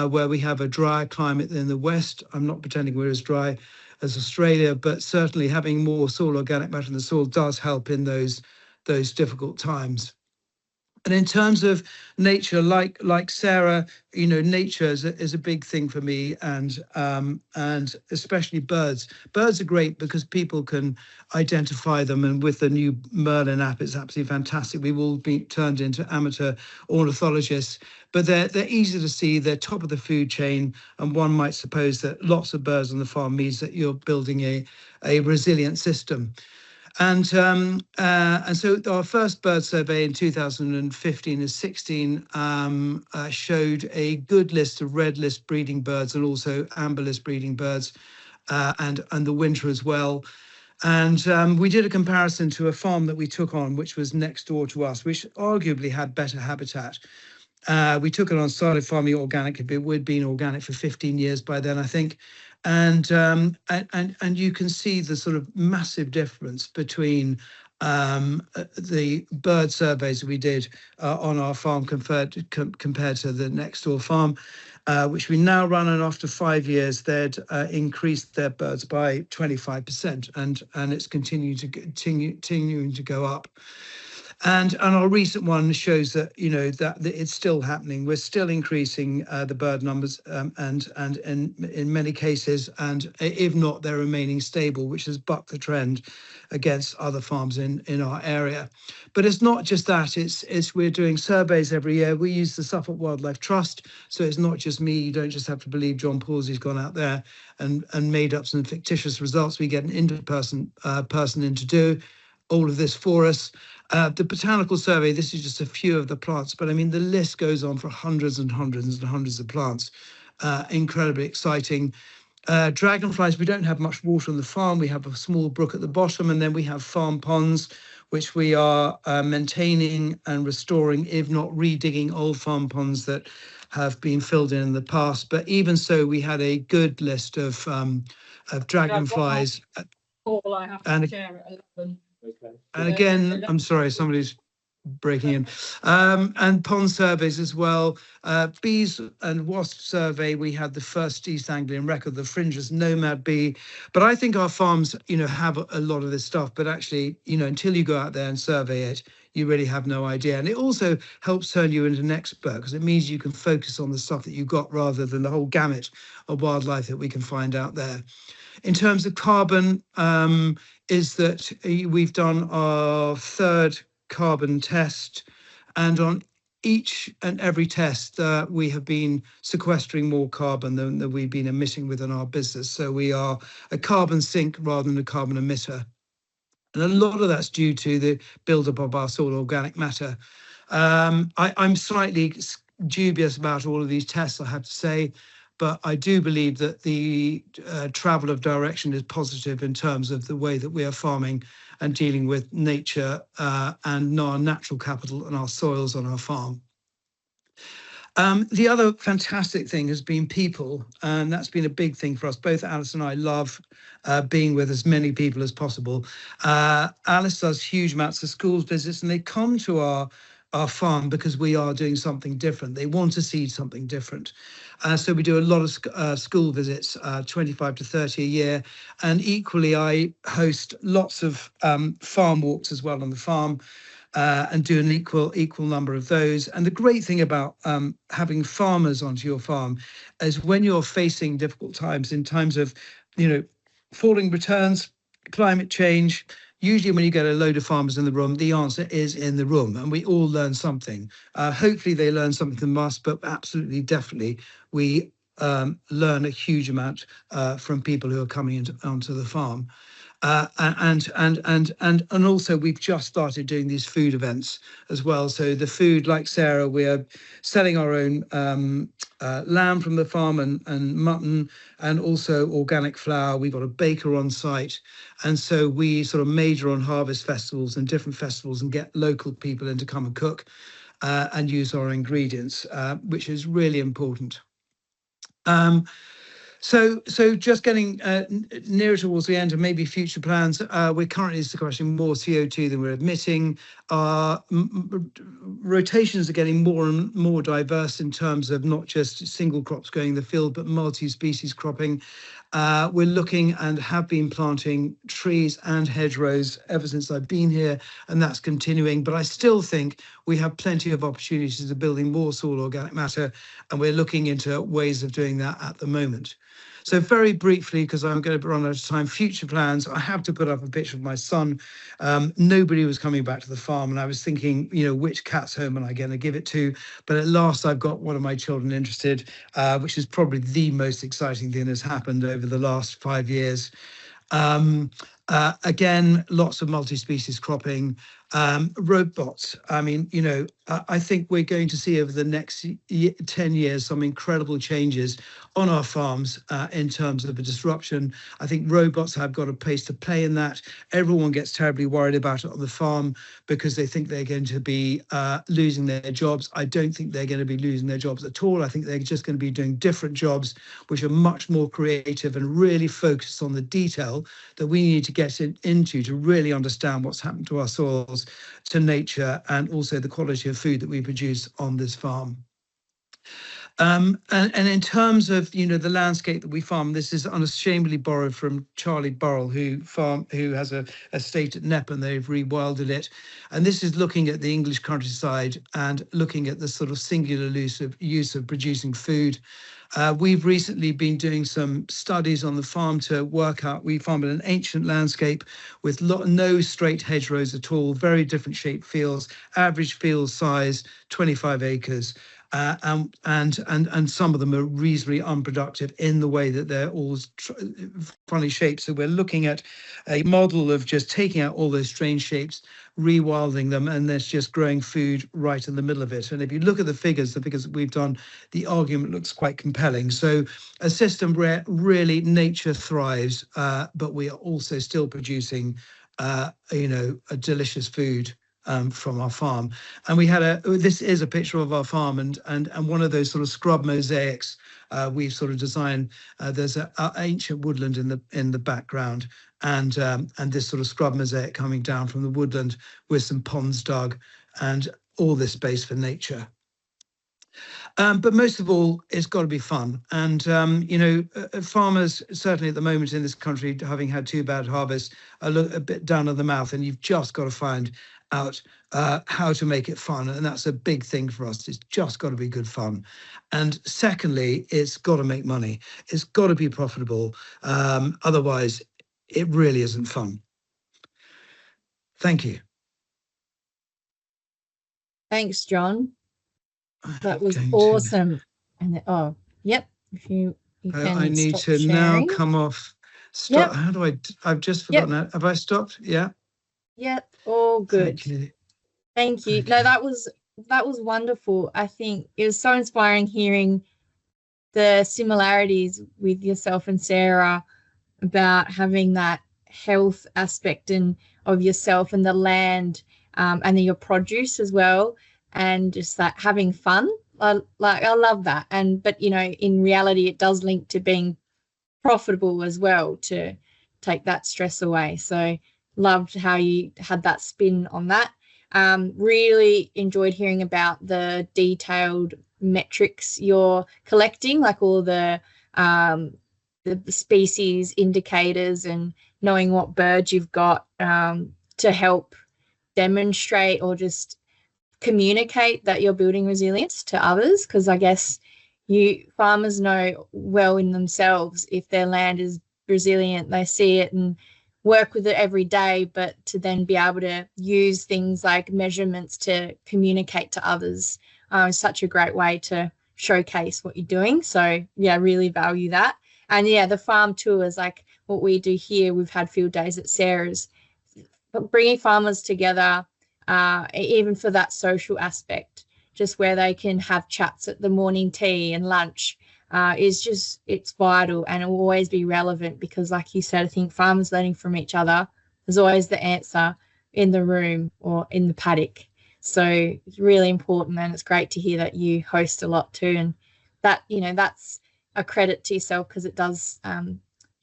where we have a drier climate than the west. I'm not pretending we're as dry as Australia, but certainly having more soil organic matter in the soil does help in those difficult times. And in terms of nature, like Sarah, nature is a big thing for me, and especially birds. Birds are great because people can identify them, and with the new Merlin app, it's absolutely fantastic. We've all been turned into amateur ornithologists, but they're easy to see. They're top of the food chain, and one might suppose that lots of birds on the farm means that you're building a resilient system. And so our first bird survey in 2015 and 16 showed a good list of red list breeding birds and also amber list breeding birds, and the winter as well. And we did a comparison to a farm that we took on, which was next door to us, which arguably had better habitat. We took it on, started farming organic. We'd been organic for 15 years by then, I think. And you can see the sort of massive difference between the bird surveys that we did on our farm compared to the next door farm, which we now run, and after 5 years they'd increased their birds by 25%, and it's continuing to go up. And our recent one shows that that it's still happening. We're still increasing the bird numbers, and in many cases, and if not, they're remaining stable, which has bucked the trend against other farms in our area. But it's not just that. It's we're doing surveys every year. We use the Suffolk Wildlife Trust, so it's not just me. You don't just have to believe John Pawsey's gone out there and made up some fictitious results. We get an in-person person in to do all of this for us. The botanical survey, this is just a few of the plants, but I mean, the list goes on for hundreds and hundreds and hundreds of plants. Incredibly exciting. Dragonflies, we don't have much water on the farm. We have a small brook at the bottom, and then we have farm ponds, which we are maintaining and restoring, if not redigging old farm ponds that have been filled in the past. But even so, we had a good list of dragonflies. All I have to share at 11. Okay. And again, I'm sorry, somebody's breaking in. And pond surveys as well. Bees and wasp survey, we had the first East Anglian record, the Fringe's nomad bee. But I think our farms, have a lot of this stuff, but actually, until you go out there and survey it, you really have no idea. And it also helps turn you into an expert, because it means you can focus on the stuff that you've got rather than the whole gamut of wildlife that we can find out there. In terms of carbon, is that we've done our third carbon test, and on each and every test, we have been sequestering more carbon than we've been emitting within our business. So we are a carbon sink rather than a carbon emitter. And a lot of that's due to the buildup of our soil organic matter. I'm slightly dubious about all of these tests, I have to say, but I do believe that the travel of direction is positive in terms of the way that we are farming and dealing with nature and our natural capital and our soils on our farm. The other fantastic thing has been people, and that's been a big thing for us. Both Alice and I love being with as many people as possible. Alice does huge amounts of schools visits, and they come to our farm because we are doing something different. They want to see something different. So we do a lot of school visits, 25 to 30 a year. And equally, I host lots of farm walks as well on the farm. And do an equal number of those. And the great thing about having farmers onto your farm is when you're facing difficult times, in times of, falling returns, climate change, usually when you get a load of farmers in the room, the answer is in the room, and we all learn something. Hopefully they learn something from us, but absolutely, definitely, we learn a huge amount from people who are coming onto the farm. And also we've just started doing these food events as well. So the food, like Sarah, we're selling our own lamb from the farm and mutton, and also organic flour. We've got a baker on site, and so we sort of major on harvest festivals and different festivals and get local people in to come and cook and use our ingredients, which is really important. So just getting nearer towards the end and maybe future plans, we're currently sequestering more CO2 than we're emitting. Our rotations are getting more and more diverse in terms of not just single crops going in the field, but multi-species cropping. We're looking and have been planting trees and hedgerows ever since I've been here, and that's continuing. But I still think we have plenty of opportunities of building more soil organic matter, and we're looking into ways of doing that at the moment. So very briefly, because I'm going to run out of time, future plans, I have to put up a picture of my son. Nobody was coming back to the farm, and I was thinking, which cat's home am I going to give it to? But at last I've got one of my children interested, which is probably the most exciting thing that's happened over the last 5 years. Again, lots of multi-species cropping, robots. I mean, I think we're going to see over the next 10 years some incredible changes on our farms in terms of the disruption. I think robots have got a place to play in that. Everyone gets terribly worried about it on the farm because they think they're going to be losing their jobs. I don't think they're going to be losing their jobs at all. I think they're just going to be doing different jobs, which are much more creative and really focused on the detail that we need to get into to really understand what's happened to our soils, to nature, and also the quality of food that we produce on this farm. And in terms of the landscape that we farm, this is unashamedly borrowed from Charlie Burrell, who has a estate at Neppen. They've rewilded it, and this is looking at the English countryside and looking at the sort of singular use of producing food. We've recently been doing some studies on the farm to work out. We farm in an ancient landscape with no straight hedgerows at all, very different shaped fields, average field size, 25 acres. And some of them are reasonably unproductive in the way that they're all funny shapes. So we're looking at a model of just taking out all those strange shapes, rewilding them, and there's just growing food right in the middle of it. And if you look at the figures that we've done, the argument looks quite compelling. So a system where really nature thrives, but we are also still producing, a delicious food from our farm. And we had this is a picture of our farm and one of those sort of scrub mosaics we've sort of designed. There's an ancient woodland in the background, and this sort of scrub mosaic coming down from the woodland with some ponds dug and all this space for nature. But most of all, it's got to be fun. And, farmers, certainly at the moment in this country, having had 2 bad harvests, are a bit down on the mouth, and you've just got to find out how to make it fun. And that's a big thing for us. It's just got to be good fun. And secondly, it's got to make money. It's got to be profitable. Otherwise, it really isn't fun. Thank you. Thanks, John. That was going to- awesome. And oh, yep. If you can I need stop to now sharing. come off. Yep. Stop. How do I've just forgotten that. Have I stopped? Yeah. Yep. All good. Thank you. Okay. No, that was wonderful. I think it was so inspiring hearing the similarities with yourself and Sarah about having that health aspect and of yourself and the land, and then your produce as well, and just that having fun. I love that. But in reality, it does link to being profitable as well, to take that stress away. So loved how you had that spin on that. Really enjoyed hearing about the detailed metrics you're collecting, like all the species indicators and knowing what birds you've got, to help demonstrate or just communicate that you're building resilience to others. Because I guess farmers know well in themselves if their land is resilient. They see it and work with it every day, but to then be able to use things like measurements to communicate to others is such a great way to showcase what you're doing. So yeah, really value that. And yeah, the farm tours, like what we do here, we've had field days at Sarah's, but bringing farmers together, even for that social aspect, just where they can have chats at the morning tea and lunch, it's vital, and it will always be relevant because, like you said, I think farmers learning from each other is always the answer in the room or in the paddock. So it's really important, and it's great to hear that you host a lot too, and that that's a credit to yourself because it does.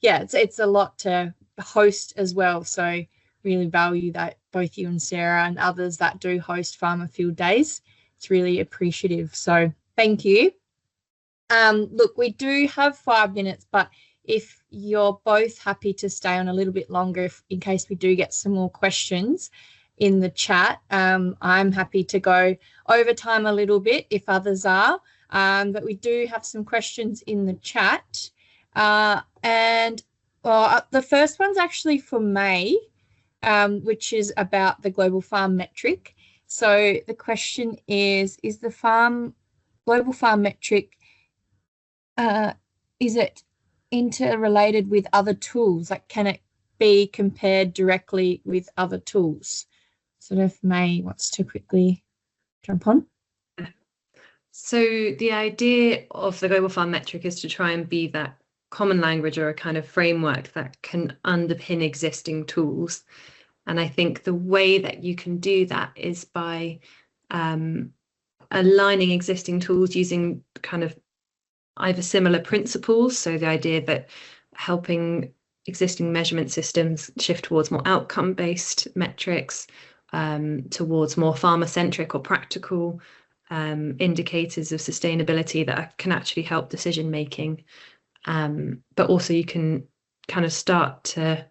It's a lot to host as well. So really value that, both you and Sarah and others that do host farmer field days. It's really appreciative. So thank you. Look, we do have 5 minutes, but if you're both happy to stay on a little bit longer, in case we do get some more questions in the chat, I'm happy to go over time a little bit if others are. But we do have some questions in the chat. The first one's actually for May, which is about the global farm metric. So the question is the global farm metric, is it interrelated with other tools? Like, can it be compared directly with other tools? So if May wants to quickly jump on. So the idea of the global farm metric is to try and be that common language or a kind of framework that can underpin existing tools. And I think the way that you can do that is by aligning existing tools using kind of either similar principles. So the idea that helping existing measurement systems shift towards more outcome-based metrics, towards more farmer-centric or practical indicators of sustainability that can actually help decision making. But also you can kind of start to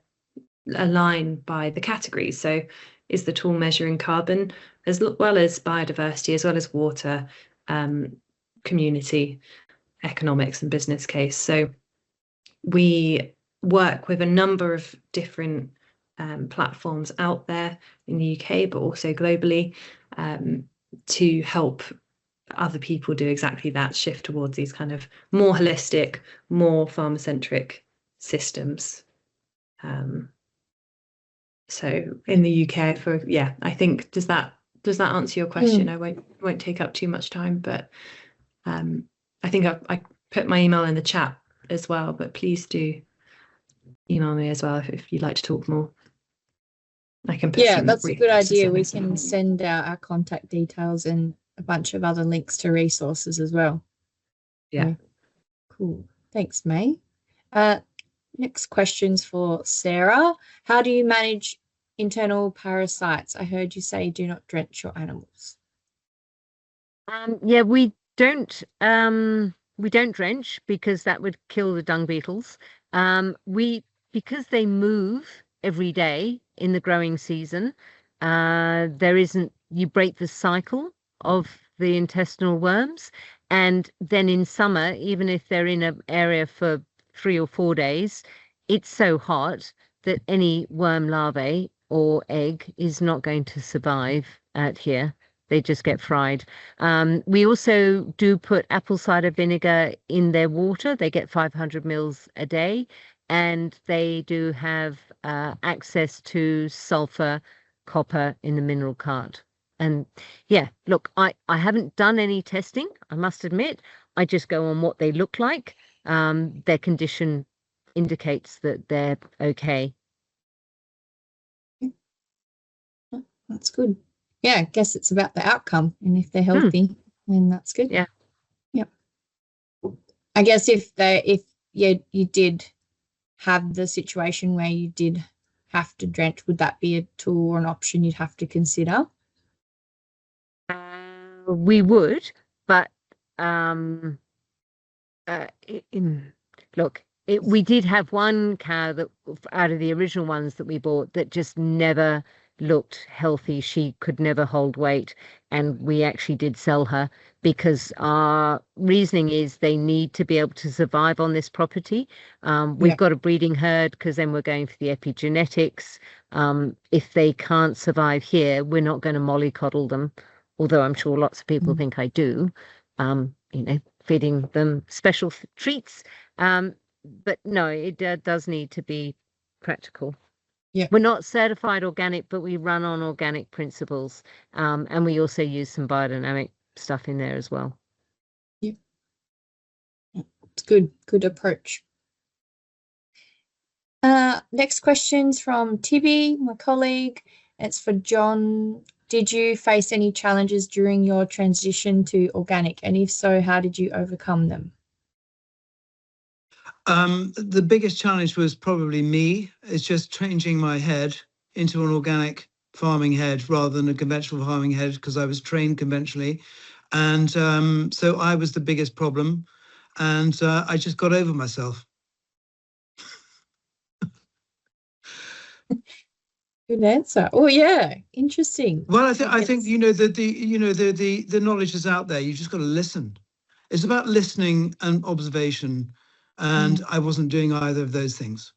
align by the categories. So is the tool measuring carbon as well as biodiversity, as well as water, community, economics and business case? So we work with a number of different platforms out there in the UK, but also globally, to help other people do exactly that, shift towards these kind of more holistic, more farmer-centric systems. So in the UK, I think, does that answer your question? I won't take up too much time, but I think I put my email in the chat as well, but please do email me as well if you'd like to talk more. I can put that's a good idea. We can send out our contact details and a bunch of other links to resources as well. Yeah. So, cool. Thanks, May. Next question's for Sarah. How do you manage internal parasites? I heard you say do not drench your animals. We don't drench because that would kill the dung beetles. Because they move every day in the growing season, you break the cycle of the intestinal worms, and then in summer, even if they're in an area for 3 or 4 days, it's so hot that any worm larvae or egg is not going to survive out here. They just get fried. We also do put apple cider vinegar in their water. They get 500 mils a day, and they do have access to sulfur, copper in the mineral cart. And yeah, look, I haven't done any testing, I must admit. I just go on what they look like. Their condition indicates that they're okay. That's good. Yeah, I guess it's about the outcome, and if they're healthy, then that's good. Yeah. Yep. I guess if you did have the situation where you did have to drench, would that be a tool or an option you'd have to consider? We would, but look, we did have one cow that out of the original ones that we bought that just never looked healthy. She could never hold weight, and we actually did sell her because our reasoning is they need to be able to survive on this property. We've got a breeding herd because then we're going for the epigenetics. If they can't survive here, we're not going to mollycoddle them, although I'm sure lots of people think I do. Feeding them special treats. But no, it does need to be practical. Yeah. We're not certified organic, but we run on organic principles. And we also use some biodynamic stuff in there as well. Yeah. It's good approach. Next question's from Tibby, my colleague. It's for John. Did you face any challenges during your transition to organic? And if so, how did you overcome them? The biggest challenge was probably me. It's just changing my head into an organic farming head rather than a conventional farming head, because I was trained conventionally. And so I was the biggest problem. And I just got over myself. Good answer. Oh yeah, interesting. Well, I think the knowledge is out there. You just got to listen. It's about listening and observation, and I wasn't doing either of those things.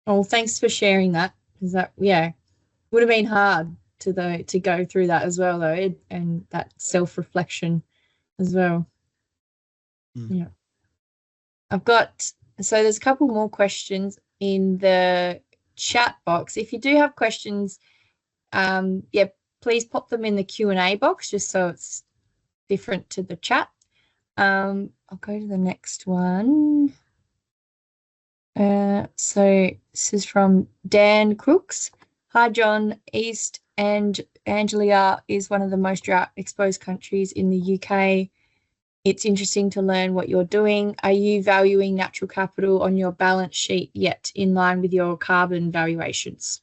Oh, thanks for sharing that, because that would have been hard to go through that as well, though, and that self-reflection as well. Yeah, so there's a couple more questions in the chat box. If you do have questions, please pop them in the Q&A box, just so it's different to the chat. I'll go to the next one. So this is from Dan Crooks. Hi, John. East and Anglia is one of the most drought exposed countries in the UK. It's interesting to learn what you're doing. Are you valuing natural capital on your balance sheet yet, in line with your carbon valuations?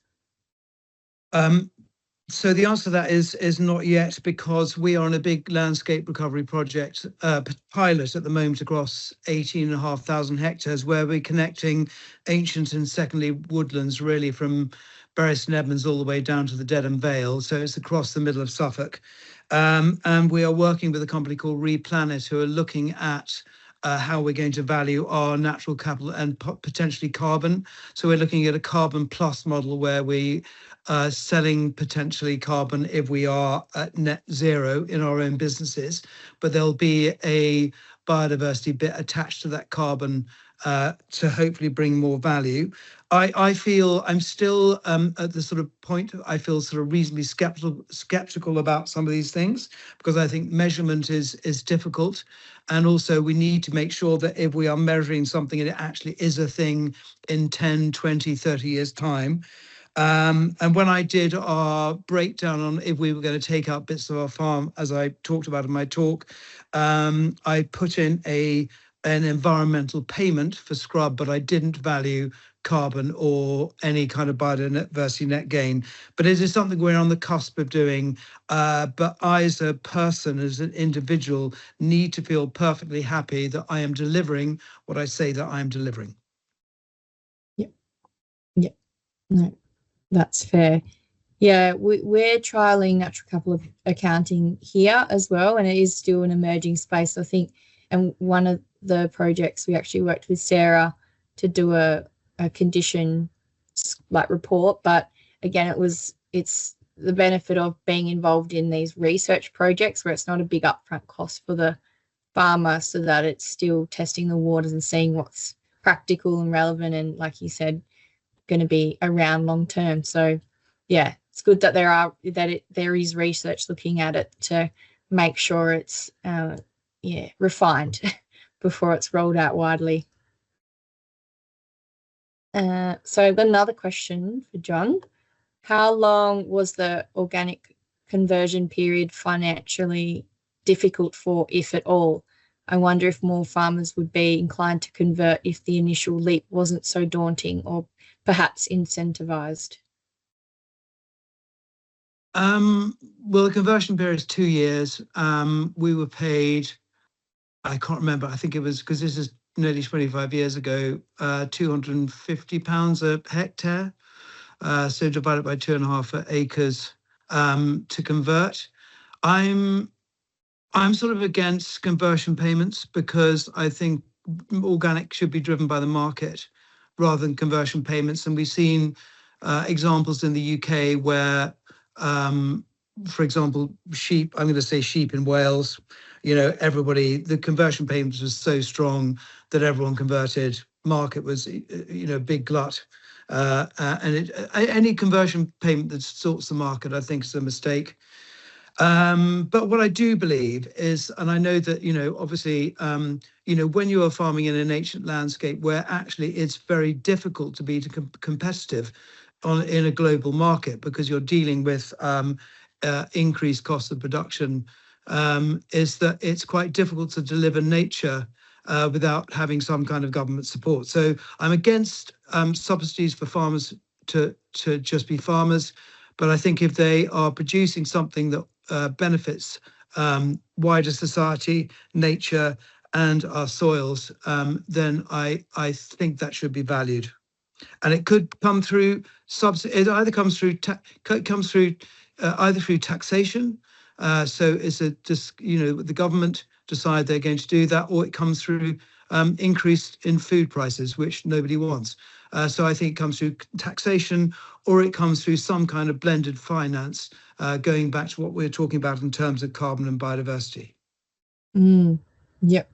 So the answer to that is not yet, because we are on a big landscape recovery project pilot at the moment across 18,500 hectares, where we're connecting ancient and secondary woodlands, really from Bury St Edmunds all the way down to the Dedham Vale. So it's across the middle of Suffolk. And we are working with a company called Replanet, who are looking at how we're going to value our natural capital and potentially carbon. So we're looking at a carbon plus model where we are selling potentially carbon if we are at net zero in our own businesses, but there'll be a biodiversity bit attached to that carbon to hopefully bring more value. I feel I'm still at the sort of point, I feel sort of reasonably skeptical about some of these things, because I think measurement is difficult. And also we need to make sure that if we are measuring something and it actually is a thing in 10, 20, 30 years time. And when I did our breakdown on if we were going to take out bits of our farm, as I talked about in my talk, I put in an environmental payment for scrub, but I didn't value carbon or any kind of biodiversity net gain. But it is something we're on the cusp of doing. But I, as a person, as an individual, need to feel perfectly happy that I am delivering what I say that I am delivering. Yeah. No, that's fair. Yeah, we're trialing natural capital accounting here as well, and it is still an emerging space, I think. And one of the projects, we actually worked with Sarah to do a condition like report, but again, it's the benefit of being involved in these research projects where it's not a big upfront cost for the farmer, so that it's still testing the waters and seeing what's practical and relevant and, like you said, going to be around long term. So yeah, it's good that there is research looking at it to make sure it's refined before it's rolled out widely. So I've got another question for John. How long was the organic conversion period financially difficult for, if at all? I wonder if more farmers would be inclined to convert if the initial leap wasn't so daunting or perhaps incentivized. Well, the conversion period is 2 years. We were paid, I can't remember, I think it was, because this is nearly 25 years ago, £250 a hectare. So divided by 2.5 acres to convert. I'm sort of against conversion payments because I think organic should be driven by the market rather than conversion payments. And we've seen examples in the UK where, for example, sheep, I'm going to say sheep in Wales, the conversion payments was so strong that everyone converted. Market was, big glut. And any conversion payment that sorts the market, I think, is a mistake. But what I do believe is, and I know that, obviously, when you are farming in an ancient landscape where actually it's very difficult to be competitive in a global market because you're dealing with increased cost of production, is that it's quite difficult to deliver nature without having some kind of government support. So I'm against subsidies for farmers to just be farmers. But I think if they are producing something that benefits wider society, nature, and our soils, then I think that should be valued. And it could come through it either comes through either through taxation. So it's the government decide they're going to do that, or it comes through increase in food prices, which nobody wants. So I think it comes through taxation, or it comes through some kind of blended finance, going back to what we're talking about in terms of carbon and biodiversity. Yep.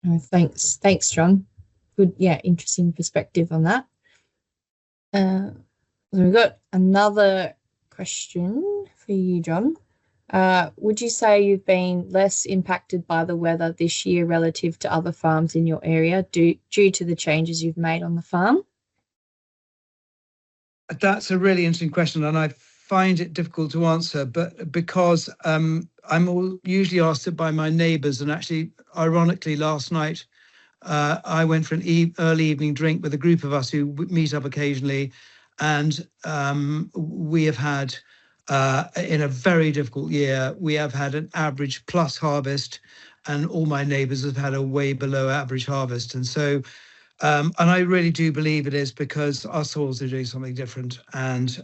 Oh, thanks, John. Good, interesting perspective on that. So we've got another question for you, John. Would you say you've been less impacted by the weather this year relative to other farms in your area due to the changes you've made on the farm? That's a really interesting question, and I find it difficult to answer, but because I'm usually asked it by my neighbours, and actually, ironically, last night I went for an early evening drink with a group of us who meet up occasionally, and we have had, in a very difficult year, we have had an average plus harvest, and all my neighbours have had a way below average harvest. And so, and I really do believe it is because our soils are doing something different, and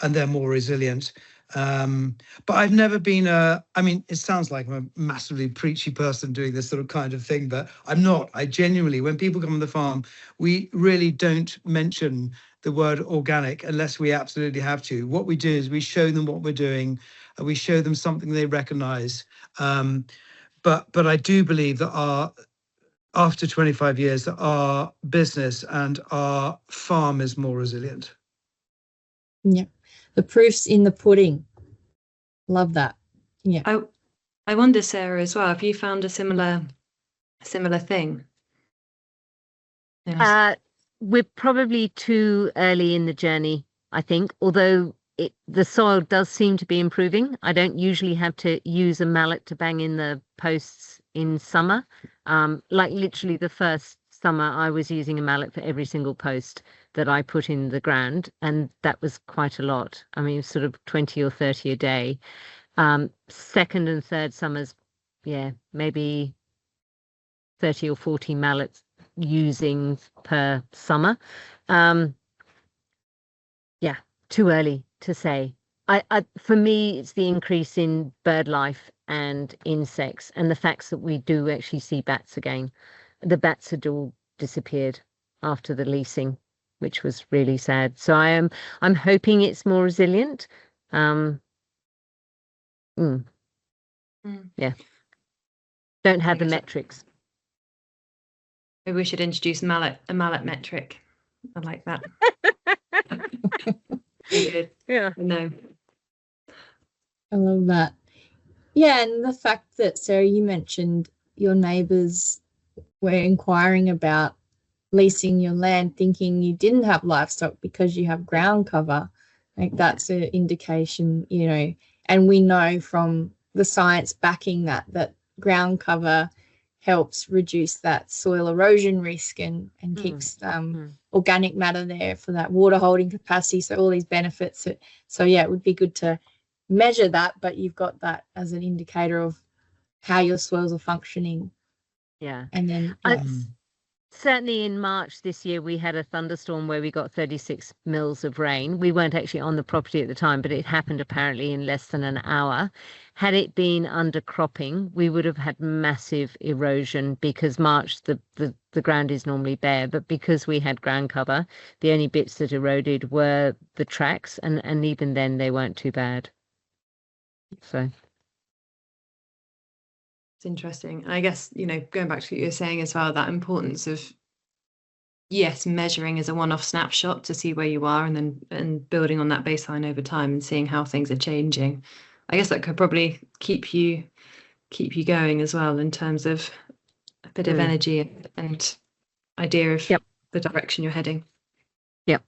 they're more resilient. But I've never been it sounds like I'm a massively preachy person doing this sort of kind of thing, but I'm not. I genuinely, when people come on the farm, we really don't mention the word organic unless we absolutely have to. What we do is we show them what we're doing, and we show them something they recognize. But I do believe that after 25 years, that our business and our farm is more resilient. Yeah, the proof's in the pudding. Love that. Yeah. I wonder, Sarah, as well, have you found a similar thing? Yes. We're probably too early in the journey, I think, although the soil does seem to be improving. I don't usually have to use a mallet to bang in the posts in summer. Like literally the first summer, I was using a mallet for every single post that I put in the ground, and that was quite a lot. I mean, sort of 20 or 30 a day. Second and third summers, maybe 30 or 40 mallets using per summer. Too early to say. For me, it's the increase in bird life and insects, and the facts that we do actually see bats again. The bats had all disappeared after the leasing. which was really sad. So I'm hoping it's more resilient. Mm, yeah. Don't have the metrics. Maybe we should introduce a mallet metric. I like that. Good. Yeah. No. I love that. Yeah, and the fact that, Sarah, you mentioned your neighbours were inquiring about leasing your land, thinking you didn't have livestock because you have ground cover. Like, that's an indication, you know, and we know from the science backing that ground cover helps reduce that soil erosion risk and keeps organic matter there for that water holding capacity. So all these benefits. So yeah, it would be good to measure that, but you've got that as an indicator of how your soils are functioning. Yeah. And then certainly in March this year, we had a thunderstorm where we got 36 mils of rain. We weren't actually on the property at the time, but it happened apparently in less than an hour. Had it been under cropping, we would have had massive erosion because March, the ground is normally bare, but because we had ground cover, the only bits that eroded were the tracks, and even then they weren't too bad. So it's interesting. I guess, you know, going back to what you're saying as well, that importance of, yes, measuring as a one-off snapshot to see where you are, and building on that baseline over time and seeing how things are changing. I guess that could probably keep you going as well in terms of a bit of energy and idea of the direction you're heading. Yep.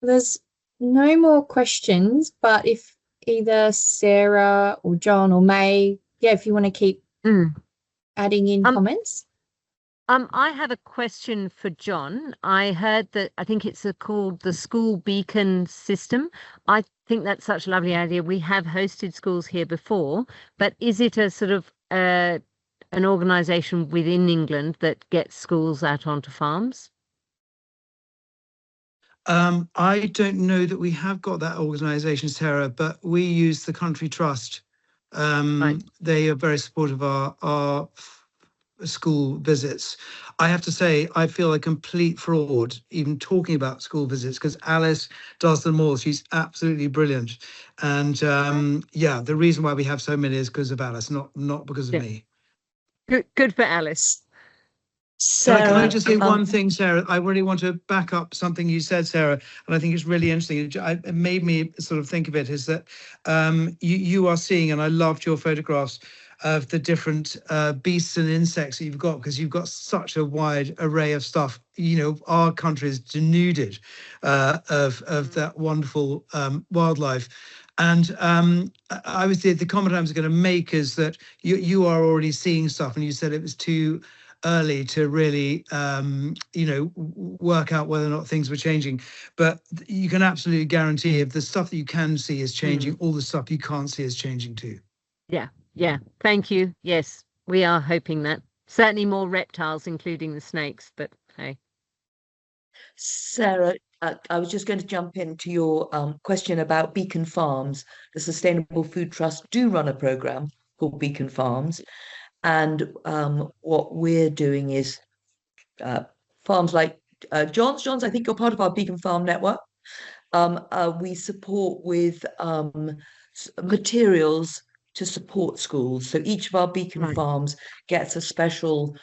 There's no more questions, but if either Sarah or John or May, if you want to keep adding in comments. I have a question for John. I heard that, I think it's called the school beacon system. I think that's such a lovely idea. We have hosted schools here before, but is it a sort of an organisation within England that gets schools out onto farms? I don't know that we have got that organisation, Sarah, but we use the Country Trust. They are very supportive of our school visits. I have to say, I feel a complete fraud even talking about school visits because Alice does them all. She's absolutely brilliant. And the reason why we have so many is because of Alice, not because of me. Good for Alice. Sarah, can I just say one thing, Sarah? I really want to back up something you said, Sarah, and I think it's really interesting. It made me sort of think of it, is that you are seeing, and I loved your photographs of the different beasts and insects that you've got, because you've got such a wide array of stuff. You know, our country is denuded of that wonderful wildlife. And I was the comment I was going to make is that you are already seeing stuff, and you said it was too early to really work out whether or not things were changing, but you can absolutely guarantee if the stuff that you can see is changing, all the stuff you can't see is changing too. Yeah, thank you. Yes, we are hoping that. Certainly more reptiles, including the snakes, but hey. Sarah, I was just going to jump into your question about Beacon Farms. The Sustainable Food Trust do run a program called Beacon Farms. And what we're doing is farms like John's, I think you're part of our Beacon Farm network. We support with materials to support schools. So each of our Beacon Farms gets a special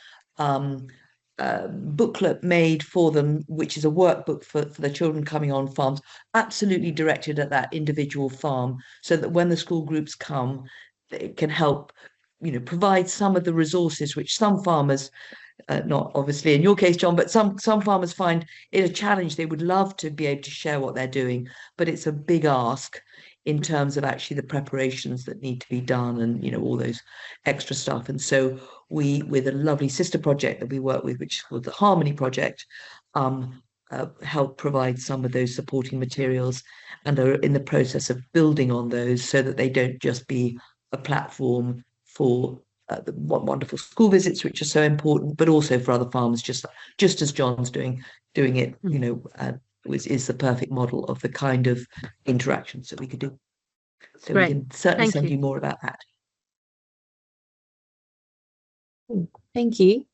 booklet made for them, which is a workbook for the children coming on farms, absolutely directed at that individual farm, so that when the school groups come, it can help, provide some of the resources which some farmers, not obviously in your case, John, but some farmers find it a challenge. They would love to be able to share what they're doing, but it's a big ask in terms of actually the preparations that need to be done and, all those extra stuff. And so we, with a lovely sister project that we work with, which is called the Harmony Project, help provide some of those supporting materials and are in the process of building on those so that they don't just be a platform for the wonderful school visits, which are so important, but also for other farmers, just as John's doing it, is the perfect model of the kind of interactions that we could do. So we can certainly send you more about that. Thank you.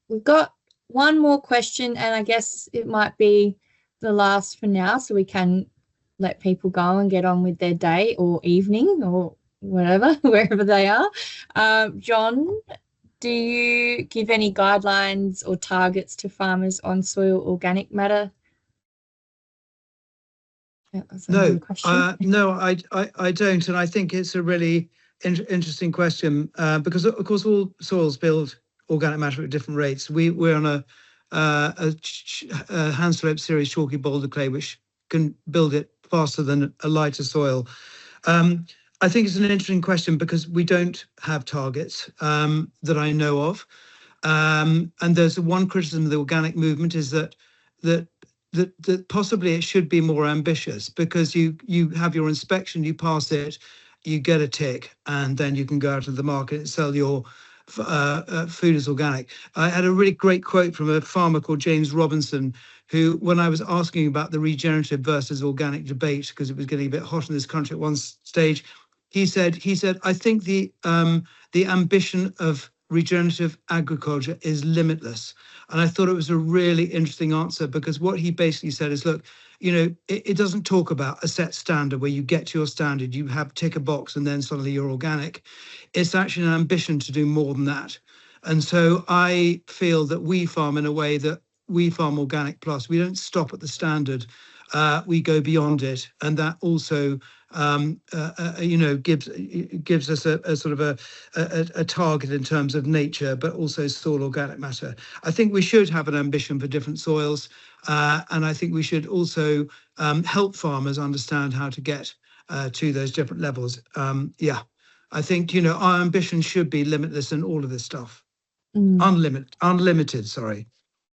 We've got one more question, and I guess it might be the last for now, so we can let people go and get on with their day or evening or whatever, wherever they are. John, do you give any guidelines or targets to farmers on soil organic matter? No, no, I don't, and I think it's a really interesting question because, of course, all soils build organic matter at different rates. We're on a hand slope series chalky boulder clay, which can build it faster than a lighter soil. I think it's an interesting question because we don't have targets that I know of, and there's one criticism of the organic movement is that possibly it should be more ambitious, because you have your inspection, you pass it, you get a tick, and then you can go out to the market and sell your food as organic. I had a really great quote from a farmer called James Robinson, who, when I was asking about the regenerative versus organic debate, because it was getting a bit hot in this country at one stage, he said, I think the ambition of regenerative agriculture is limitless. And I thought it was a really interesting answer, because what he basically said is, look, you know, it doesn't talk about a set standard where you get to your standard, you have tick a box and then suddenly you're organic. It's actually an ambition to do more than that. And so I feel that we farm in a way that we farm organic plus. We don't stop at the standard. We go beyond it, and that also you know, gives us a sort of a target in terms of nature, but also soil organic matter. I think we should have an ambition for different soils, and I think we should also help farmers understand how to get to those different levels. Yeah, I think, you know, our ambition should be limitless in all of this stuff. Unlimited, sorry.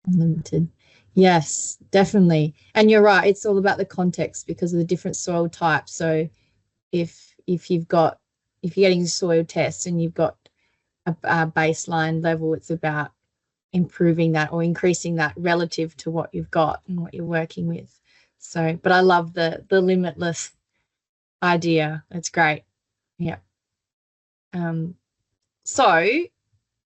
Unlimited. Yes, definitely. And you're right, it's all about the context because of the different soil types. So if you're getting soil tests and you've got a baseline level, it's about improving that or increasing that relative to what you've got and what you're working with. So, but I love the limitless idea. It's great. Yeah. So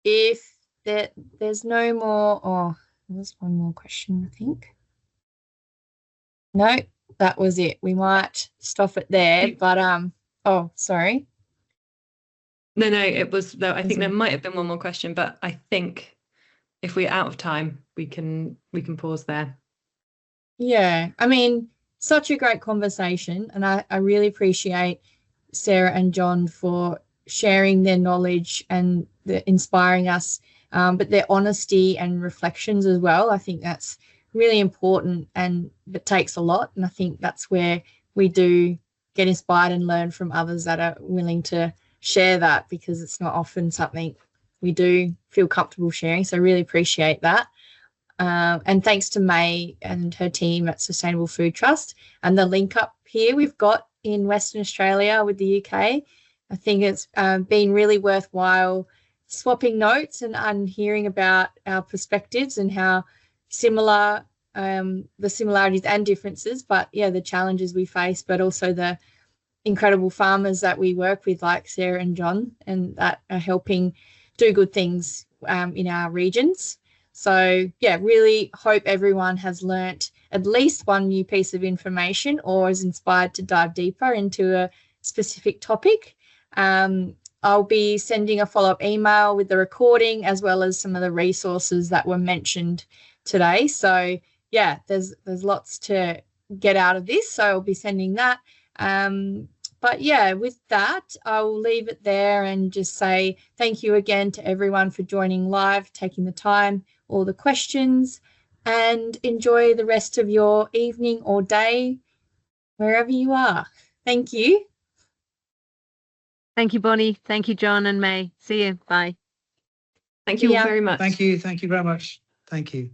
if there's no more, oh, there's one more question, I think. No, that was it. We might stop it there, but oh, sorry. No, it was though. I think there might have been one more question, but I think if we're out of time, we can pause there. Yeah, I mean, such a great conversation, and I really appreciate Sarah and John for sharing their knowledge and inspiring us, but their honesty and reflections as well. I think that's really important, and it takes a lot, and I think that's where we do get inspired and learn from others that are willing to share that, because it's not often something we do feel comfortable sharing. So I really appreciate that. And thanks to May and her team at Sustainable Food Trust, and the link up here we've got in Western Australia with the UK. I think it's been really worthwhile swapping notes and hearing about our perspectives and how similar the similarities and differences, but yeah, the challenges we face, but also the incredible farmers that we work with, like Sarah and John, and that are helping do good things in our regions. So yeah, really hope everyone has learnt at least one new piece of information or is inspired to dive deeper into a specific topic. I'll be sending a follow-up email with the recording as well as some of the resources that were mentioned today. So yeah, there's lots to get out of this, so I'll be sending that. But yeah, with that, I'll leave it there and just say thank you again to everyone for joining live, taking the time, all the questions, and enjoy the rest of your evening or day wherever you are. Thank you. Thank you, Bonnie. Thank you, John and May. See you. Bye. Thank you all very much. Thank you. Thank you very much. Thank you.